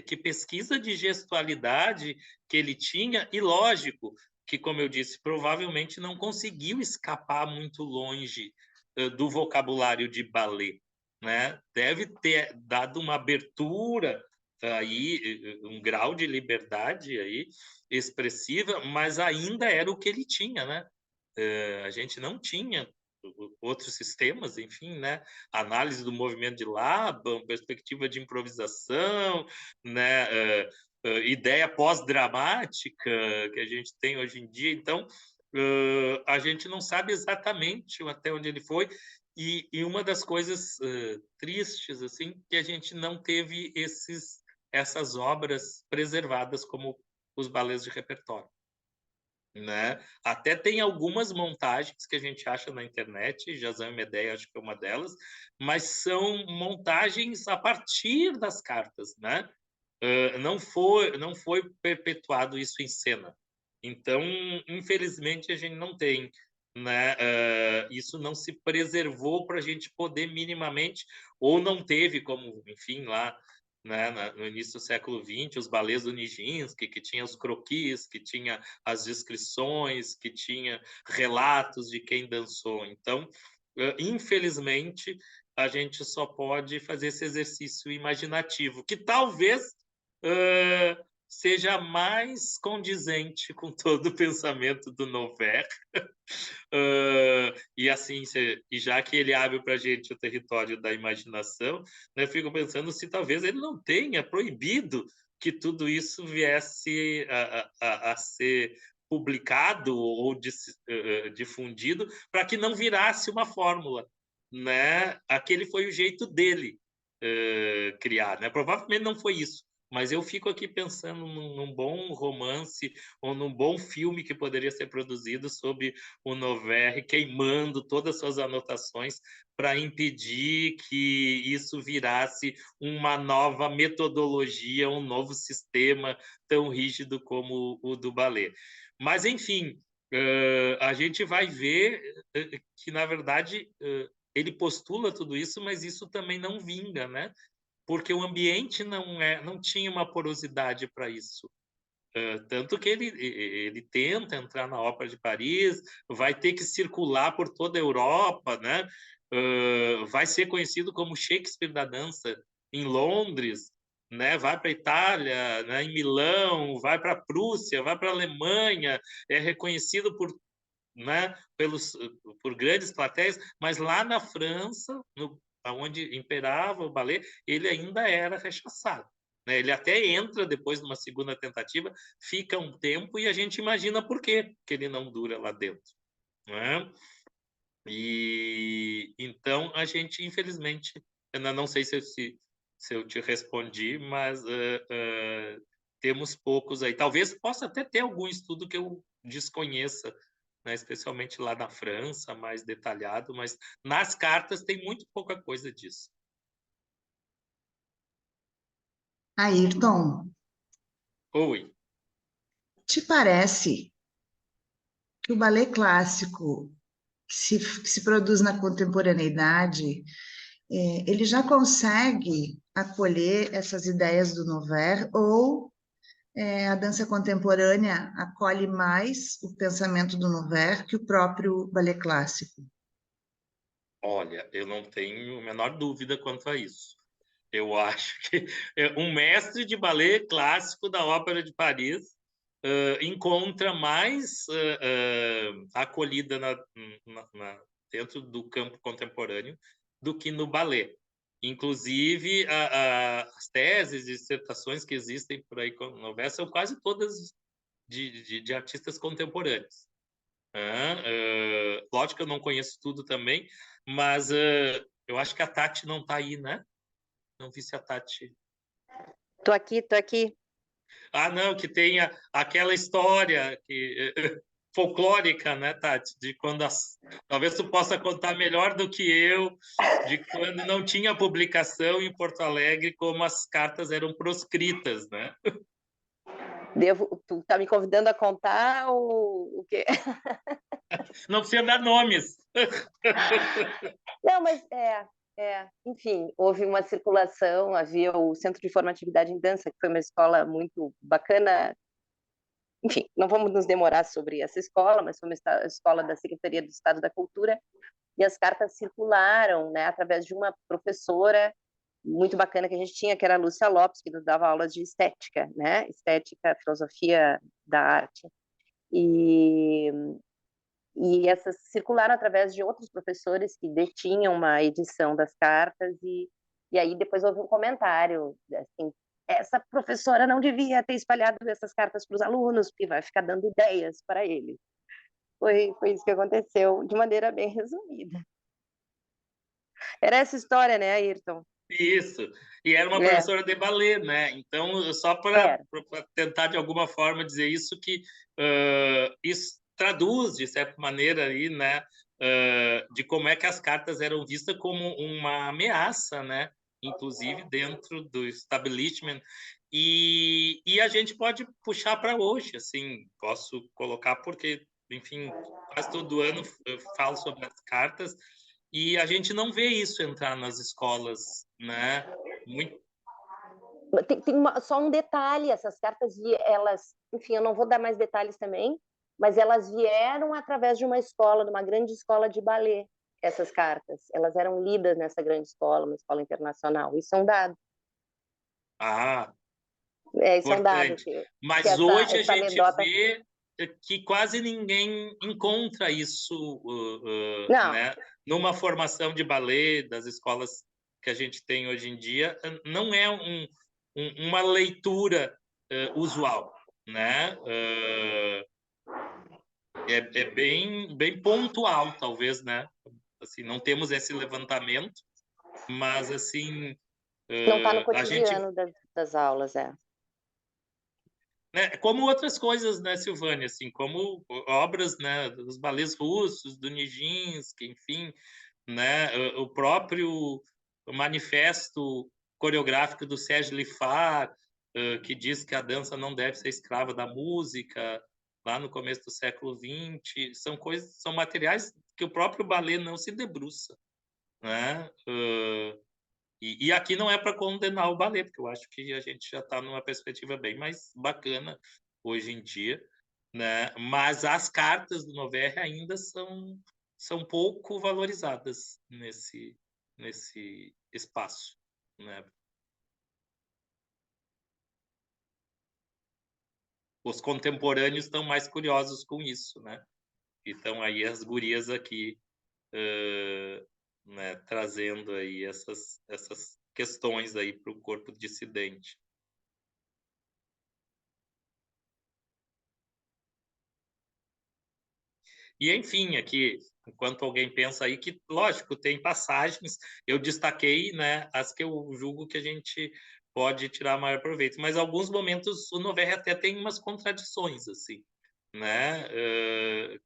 Que pesquisa de gestualidade que ele tinha, e lógico que, como eu disse, provavelmente não conseguiu escapar muito longe do vocabulário de ballet, né? Deve ter dado uma abertura aí, um grau de liberdade aí expressiva, mas ainda era o que ele tinha, né? A gente não tinha outros sistemas, enfim, né? Análise do movimento de Laban, perspectiva de improvisação, né? Ideia pós-dramática que a gente tem hoje em dia. Então, a gente não sabe exatamente até onde ele foi, e uma das coisas tristes, assim, que a gente não teve essas obras preservadas como os balés de repertório, né? Até tem algumas montagens que a gente acha na internet, Jazão e Medeia acho que é uma delas, mas são montagens a partir das cartas, né? Não foi perpetuado isso em cena. Então, infelizmente, a gente não tem, né? Isso não se preservou para a gente poder minimamente, ou não teve como, enfim, lá, né, no início do século XX, os balés do Nijinsky, que tinha os croquis, que tinha as descrições, que tinha relatos de quem dançou. Então, infelizmente, a gente só pode fazer esse exercício imaginativo, que talvez seja mais condizente com todo o pensamento do Nover. E assim, e já que ele abre para a gente o território da imaginação, né, eu fico pensando se talvez ele não tenha proibido que tudo isso viesse a ser publicado ou difundido, para que não virasse uma fórmula, né? Aquele foi o jeito dele criar, né? Provavelmente não foi isso, mas eu fico aqui pensando num bom romance ou num bom filme que poderia ser produzido sobre o Noverre queimando todas as suas anotações para impedir que isso virasse uma nova metodologia, um novo sistema tão rígido como o do ballet. Mas, enfim, a gente vai ver que, na verdade, ele postula tudo isso, mas isso também não vinga, né? Porque o ambiente não tinha uma porosidade para isso. Tanto que ele tenta entrar na Ópera de Paris, vai ter que circular por toda a Europa, né? Vai ser conhecido como Shakespeare da dança em Londres, né? Vai para a Itália, né? Em Milão, vai para a Prússia, vai para a Alemanha, é reconhecido por, né? Por grandes plateias, mas lá na França, onde imperava o ballet, ele ainda era rechaçado. Né? Ele até entra depois de uma segunda tentativa, fica um tempo e a gente imagina por quê que ele não dura lá dentro. Né? E então a gente, infelizmente, eu não sei se eu te respondi, mas temos poucos aí. Talvez possa até ter algum estudo que eu desconheça, né? Especialmente lá na França, mais detalhado, mas nas cartas tem muito pouca coisa disso. Ayrton, Oi. te parece que o balé clássico que se produz na contemporaneidade, ele já consegue acolher essas ideias do Noverre ou a dança contemporânea acolhe mais o pensamento do Noverre que o próprio balé clássico? Olha, eu não tenho a menor dúvida quanto a isso. Eu acho que um mestre de ballet clássico da Ópera de Paris encontra mais acolhida dentro do campo contemporâneo do que no ballet. Inclusive, as teses e dissertações que existem por aí com novela são quase todas de artistas contemporâneos. Lógico que eu não conheço tudo também, mas eu acho que a Tati não está aí, né? Não vi se a Tati... Tô aqui, tô aqui. Ah, não, que tem aquela história folclórica, né, Tati? De quando talvez tu possa contar melhor do que eu, de quando não tinha publicação em Porto Alegre, como as cartas eram proscritas, né? Tu tá me convidando a contar o quê? Não precisa dar nomes. Não, mas enfim, houve uma circulação, havia o Centro de Formatividade em Dança, que foi uma escola muito bacana. Enfim, não vamos nos demorar sobre essa escola, mas foi uma escola da Secretaria do Estado da Cultura, e as cartas circularam, né, através de uma professora muito bacana que a gente tinha, que era a Lúcia Lopes, que nos dava aulas de estética, né, estética, filosofia da arte. E essas circularam através de outros professores que detinham uma edição das cartas, e aí depois houve um comentário, assim, essa professora não devia ter espalhado essas cartas para os alunos, porque vai ficar dando ideias para eles. Foi isso que aconteceu, de maneira bem resumida. Era essa história, né, Ayrton? Isso. E era uma professora de ballet, né? Então, só para tentar de alguma forma dizer isso, que isso traduz, de certa maneira, aí, né, de como é que as cartas eram vistas como uma ameaça, né? Inclusive dentro do establishment. E a gente pode puxar para hoje, assim, posso colocar porque, enfim, quase todo ano eu falo sobre as cartas, e a gente não vê isso entrar nas escolas, né? Muito... Tem só um detalhe, essas cartas, elas, enfim, eu não vou dar mais detalhes também, mas elas vieram através de uma escola, de uma grande escola de ballet, essas cartas. Elas eram lidas nessa grande escola, uma escola internacional. Isso é um dado. Ah, isso é um dado. Mas hoje a gente vê que quase ninguém encontra isso né? Numa formação de ballet das escolas que a gente tem hoje em dia, não é uma leitura usual, né? É bem pontual, talvez, né? Assim, não temos esse levantamento, mas assim Não está no a gente, cotidiano das aulas, é. né, como outras coisas, né, Silvânia, assim, como obras, né, dos balés russos, do Nijinsky, enfim, né, o próprio manifesto coreográfico do Serge Lifar, que diz que a dança não deve ser escrava da música, lá no começo do século XX, são coisas, são materiais que o próprio balé não se debruça, né? E aqui não é para condenar o balé, porque eu acho que a gente já está numa perspectiva bem mais bacana hoje em dia, né? Mas as cartas do Noverre ainda são pouco valorizadas nesse espaço, né? Os contemporâneos estão mais curiosos com isso, né? Então aí as gurias aqui né, trazendo aí essas questões aí para o corpo dissidente. E, enfim, aqui, enquanto alguém pensa aí que, lógico, tem passagens, eu destaquei, né, as que eu julgo que a gente pode tirar maior proveito, mas alguns momentos o Noverre até tem umas contradições, assim, né,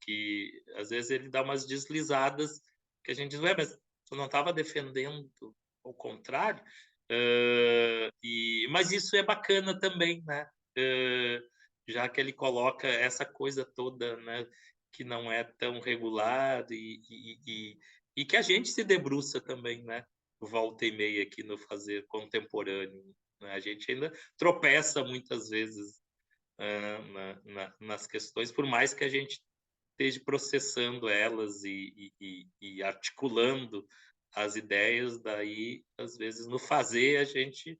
que às vezes ele dá umas deslizadas que a gente diz, ué, mas tu não estava defendendo o contrário? Mas isso é bacana também, né, já que ele coloca essa coisa toda, né, que não é tão regular e que a gente se debruça também, né? Volta e meia aqui no fazer contemporâneo. Né? A gente ainda tropeça muitas vezes nas questões, por mais que a gente esteja processando elas e articulando as ideias, daí, às vezes, no fazer, a gente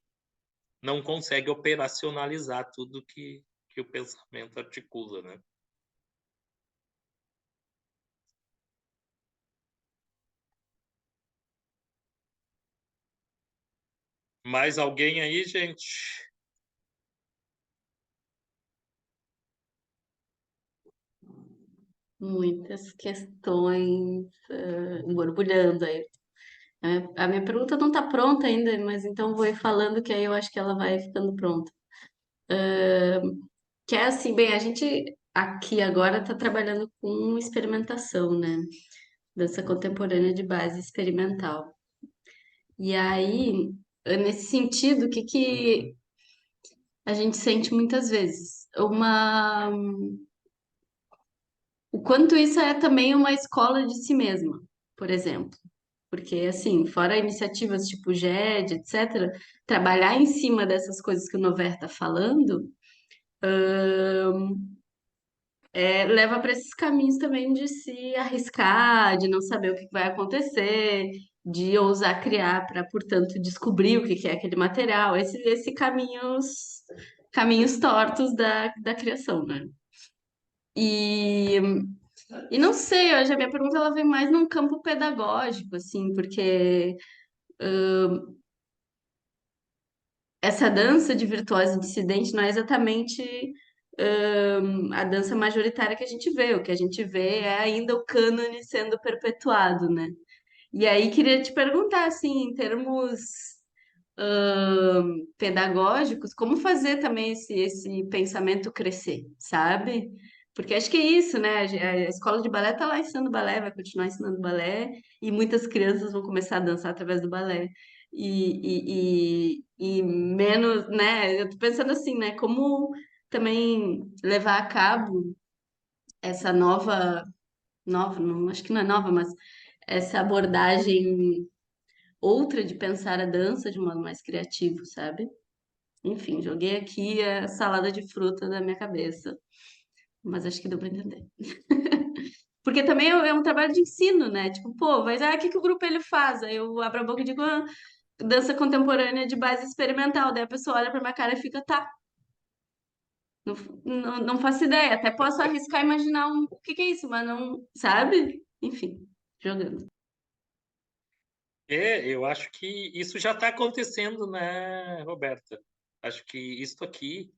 não consegue operacionalizar tudo que o pensamento articula, né? Mais alguém aí, gente? Muitas questões borbulhando aí. A minha pergunta não está pronta ainda, mas então vou ir falando que aí eu acho que ela vai ficando pronta. Que é assim, bem, a gente aqui agora está trabalhando com experimentação, né? Dança contemporânea de base experimental. E aí, nesse sentido, o que que a gente sente muitas vezes? O quanto isso é também uma escola de si mesma, por exemplo. Porque, assim, fora iniciativas tipo GED, etc., trabalhar em cima dessas coisas que o Nover está falando, leva para esses caminhos também de se arriscar, de não saber o que vai acontecer, de ousar criar para, portanto, descobrir o que que é aquele material, esse caminhos tortos da criação, né? E, e não sei, hoje a minha pergunta ela vem mais num campo pedagógico, assim, porque essa dança de virtuosa e dissidente não é exatamente a dança majoritária que a gente vê. O que a gente vê é ainda o cânone sendo perpetuado, né? E aí queria te perguntar, assim, em termos pedagógicos, como fazer também esse pensamento crescer, sabe? Porque acho que é isso, né? A escola de balé tá lá ensinando balé, vai continuar ensinando balé, e muitas crianças vão começar a dançar através do balé. E menos, né? Eu tô pensando assim, né? Como também levar a cabo essa nova, não, acho que não é nova, mas essa abordagem outra de pensar a dança de um modo mais criativo, sabe? Enfim, joguei aqui a salada de fruta da minha cabeça, mas acho que deu para entender. Porque também é um trabalho de ensino, né? Tipo, pô, mas o que que o grupo ele faz? Aí eu abro a boca e digo, dança contemporânea de base experimental. Daí a pessoa olha pra minha cara e fica, tá, não, não faço ideia. Até posso arriscar e imaginar o que que é isso, mas não, sabe? Enfim, jogando. Eu acho que isso já está acontecendo, né, Roberta? Acho que isso aqui,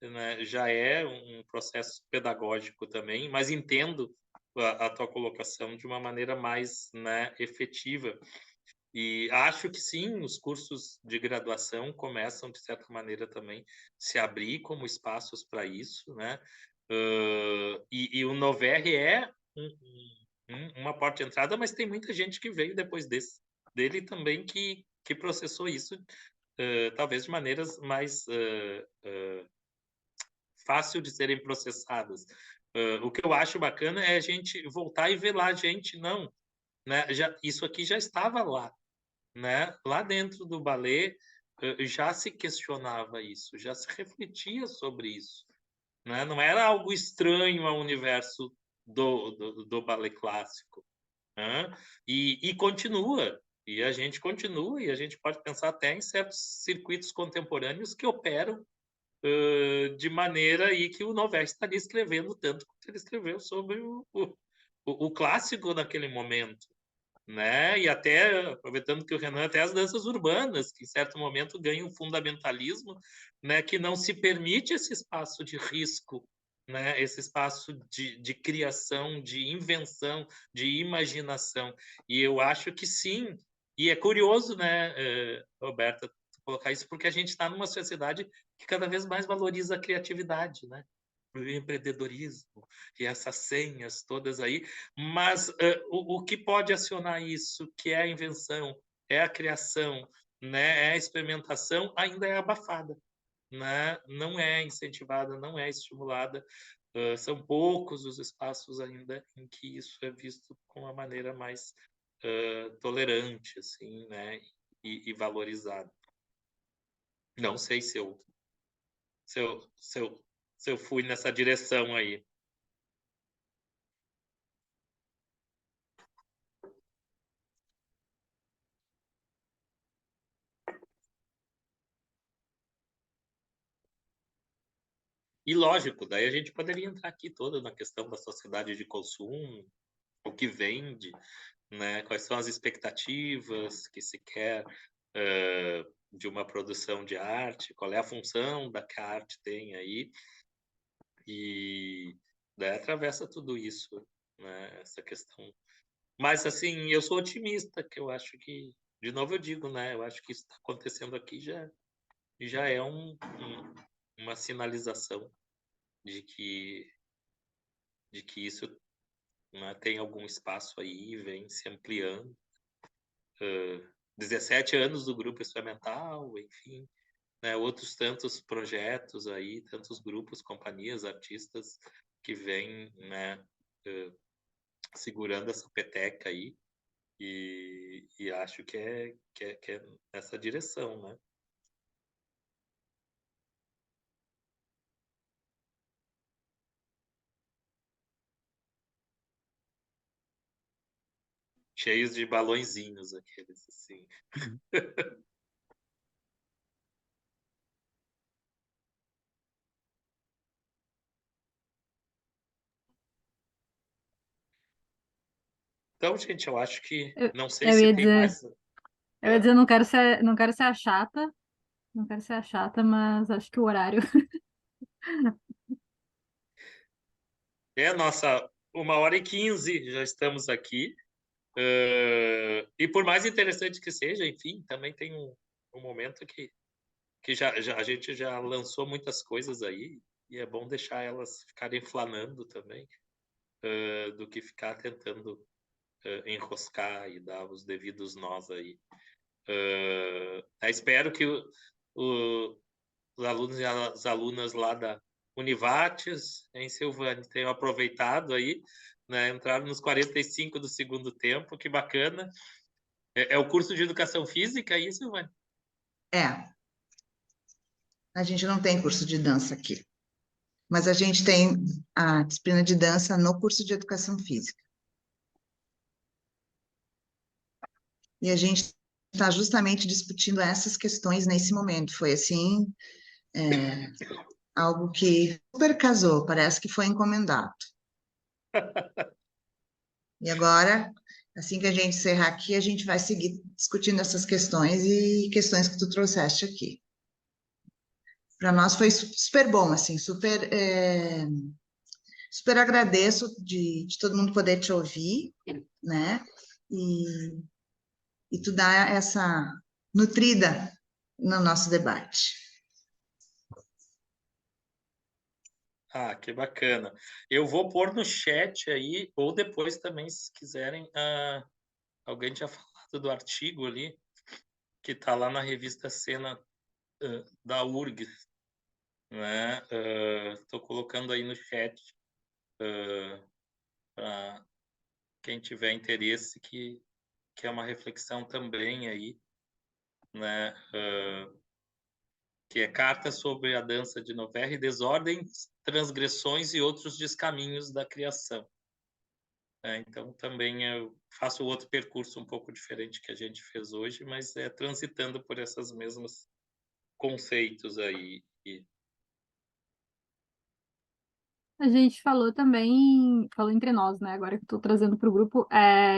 né, já é um processo pedagógico também, mas entendo a tua colocação de uma maneira mais, né, efetiva. E acho que sim, os cursos de graduação começam, de certa maneira, também se abrir como espaços para isso, né? E o Noverre é uma porta de entrada, mas tem muita gente que veio depois dele também que processou isso, talvez de maneiras mais fácil de serem processadas. O que eu acho bacana é a gente voltar e ver lá, gente, não, né? Isso aqui já estava lá, né? Lá dentro do balé já se questionava isso, já se refletia sobre isso, né? Não era algo estranho ao universo do balé clássico, né? E continua, e a gente continua, e a gente pode pensar até em certos circuitos contemporâneos que operam de maneira aí que o Noverre estaria escrevendo tanto quanto ele escreveu sobre o clássico naquele momento, né? E até, aproveitando que o Renan, até as danças urbanas, que em certo momento ganham um fundamentalismo, né? Que não se permite esse espaço de risco, né? Esse espaço de criação, de invenção, de imaginação. E eu acho que sim. E é curioso, né, Roberta, colocar isso, porque a gente está numa sociedade que cada vez mais valoriza a criatividade, né? O empreendedorismo e essas senhas todas aí, mas o que pode acionar isso, que é a invenção, é a criação, né, é a experimentação, ainda é abafada, né? Não é incentivada, não é estimulada. São poucos os espaços ainda em que isso é visto com uma maneira mais tolerante, assim, né, e valorizado. Não sei se eu fui nessa direção aí. E lógico, daí a gente poderia entrar aqui toda na questão da sociedade de consumo, o que vende, né? Quais são as expectativas que se quer de uma produção de arte, qual é a função da que a arte tem aí, e daí atravessa tudo isso, né? Essa questão. Mas, assim, eu sou otimista, que eu acho que, de novo eu digo, né? Eu acho que isso está acontecendo aqui já é uma sinalização de que isso, né, tem algum espaço aí, vem se ampliando. 17 anos do grupo experimental, enfim, né, outros tantos projetos aí, tantos grupos, companhias, artistas que vêm, né, segurando essa peteca aí, e acho que é nessa direção, né? Cheios de balõezinhos aqueles, assim. Então, gente, eu acho que Eu, não sei eu se ia tem dizer, mais. eu ia dizer, não quero ser a chata, não quero ser a chata, mas acho que o horário. É nossa 1h15, já estamos aqui. E por mais interessante que seja, enfim, também tem um momento que já a gente já lançou muitas coisas aí, e é bom deixar elas ficarem flanando também, do que ficar tentando enroscar e dar os devidos nós aí. Espero que os alunos e as alunas lá da Univates, em Silvânia, tenham aproveitado aí, né, entraram nos 45 do segundo tempo, que bacana. É o curso de Educação Física, isso, Silvânia? É, a gente não tem curso de dança aqui, mas a gente tem a disciplina de dança no curso de Educação Física. E a gente está justamente discutindo essas questões nesse momento. Foi assim, algo que super casou, parece que foi encomendado. E agora, assim que a gente encerrar aqui, a gente vai seguir discutindo essas questões e questões que tu trouxeste aqui. Para nós foi super bom, assim, Super agradeço de todo mundo poder te ouvir, né? E tu dar essa nutrida no nosso debate. Ah, que bacana. Eu vou pôr no chat aí, ou depois também, se quiserem, alguém tinha falado do artigo ali, que está lá na revista Cena da URGS, né? Estou colocando aí no chat para quem tiver interesse, que é uma reflexão também aí, né? Que é Carta sobre a Dança de Noverre, Desordens, Transgressões e Outros Descaminhos da Criação. Então, também eu faço outro percurso um pouco diferente que a gente fez hoje, mas é transitando por esses mesmos conceitos aí. A gente falou também, falou entre nós, né? Agora que estou trazendo para o grupo,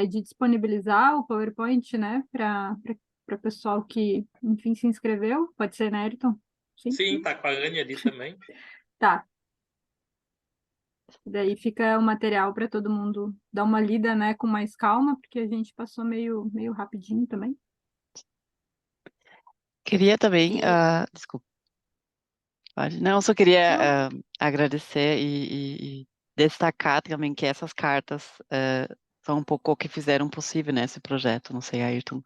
de disponibilizar o PowerPoint, né? Para o pessoal que, enfim, se inscreveu. Pode ser, né, Ayrton? Sim, tá com a Anne ali também. Tá. Daí fica o material para todo mundo dar uma lida, né, com mais calma, porque a gente passou meio rapidinho também. Queria também, desculpa, pode? Não, eu só queria agradecer e destacar também que essas cartas são um pouco o que fizeram possível, né, esse projeto. Não sei, Ayrton,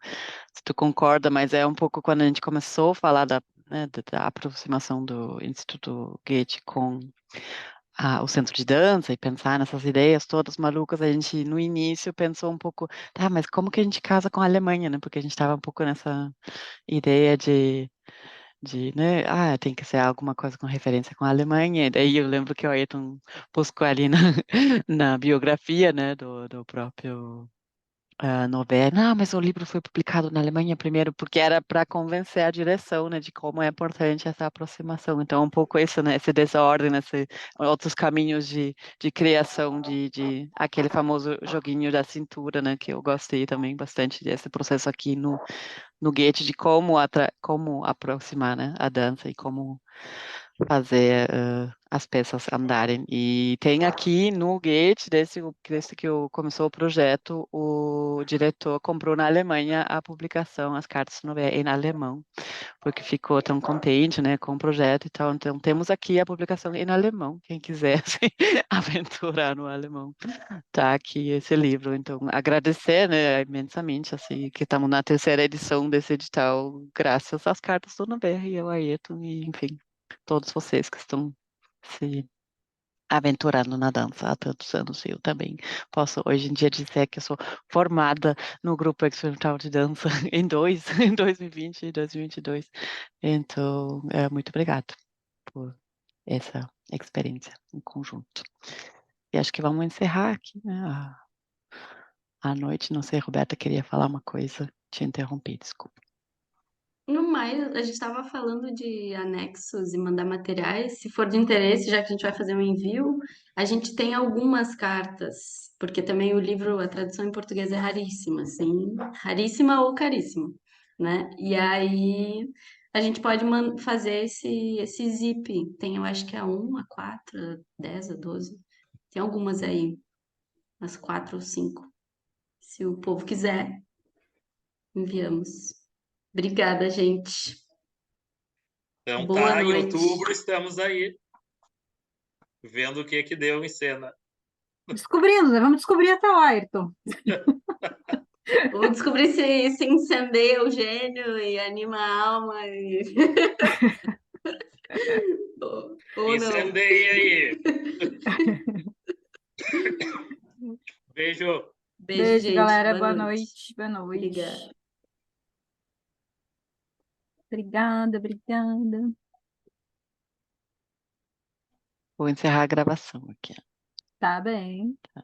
se tu concorda, mas é um pouco quando a gente começou a falar né, da aproximação do Instituto Goethe com o centro de dança e pensar nessas ideias todas malucas, a gente no início pensou um pouco, tá, mas como que a gente casa com a Alemanha, né? Porque a gente estava um pouco nessa ideia né, tem que ser alguma coisa com referência com a Alemanha. E daí eu lembro que o Ayrton buscou ali na, na biografia, né, do próprio Noverre. Não, mas o livro foi publicado na Alemanha primeiro, porque era para convencer a direção, né, de como é importante essa aproximação. Então, um pouco isso, né, esse desordem, outros caminhos de criação de aquele famoso joguinho da cintura, né, que eu gostei também bastante desse processo aqui no Goethe, de como aproximar, né, a dança e como fazer as peças andarem. E tem aqui no Goethe, desde que começou o projeto, o diretor comprou na Alemanha a publicação, as cartas novelas em alemão, porque ficou tão contente, né, com o projeto e tal. Então, temos aqui a publicação em alemão, quem quiser se aventurar no alemão. Tá aqui esse livro, então agradecer, né, imensamente, assim, que estamos na terceira edição desse edital, graças às cartas do Noverre e ao Ayrton, e enfim, todos vocês que estão se aventurando na dança há tantos anos. Eu também posso hoje em dia dizer que eu sou formada no grupo experimental de dança em 2020 e 2022. Então, muito obrigado por essa experiência em conjunto. E acho que vamos encerrar aqui, né, à noite. Não sei, Roberta queria falar uma coisa, te interrompi, desculpa. No mais, a gente estava falando de anexos e mandar materiais. Se for de interesse, já que a gente vai fazer um envio, a gente tem algumas cartas, porque também o livro, a tradução em português é raríssima, assim, raríssima ou caríssima, né? E aí a gente pode fazer esse zip. Tem, eu acho que é 1, a 4, a 10, a 12. Tem algumas aí, umas 4 ou 5. Se o povo quiser, enviamos. Obrigada, gente. Então Boa tá, em noite. outubro estamos aí, vendo o que deu em cena. Descobrindo, né? Vamos descobrir até lá, Ayrton. Vamos descobrir se incendeia o gênio e anima a alma. Ou não. Incendeia aí! Beijo! Beijo, Beijo, gente. galera. Boa Boa noite. noite. Boa noite. Obrigada. Obrigada, obrigada. Vou encerrar a gravação aqui. Tá bem. Tá.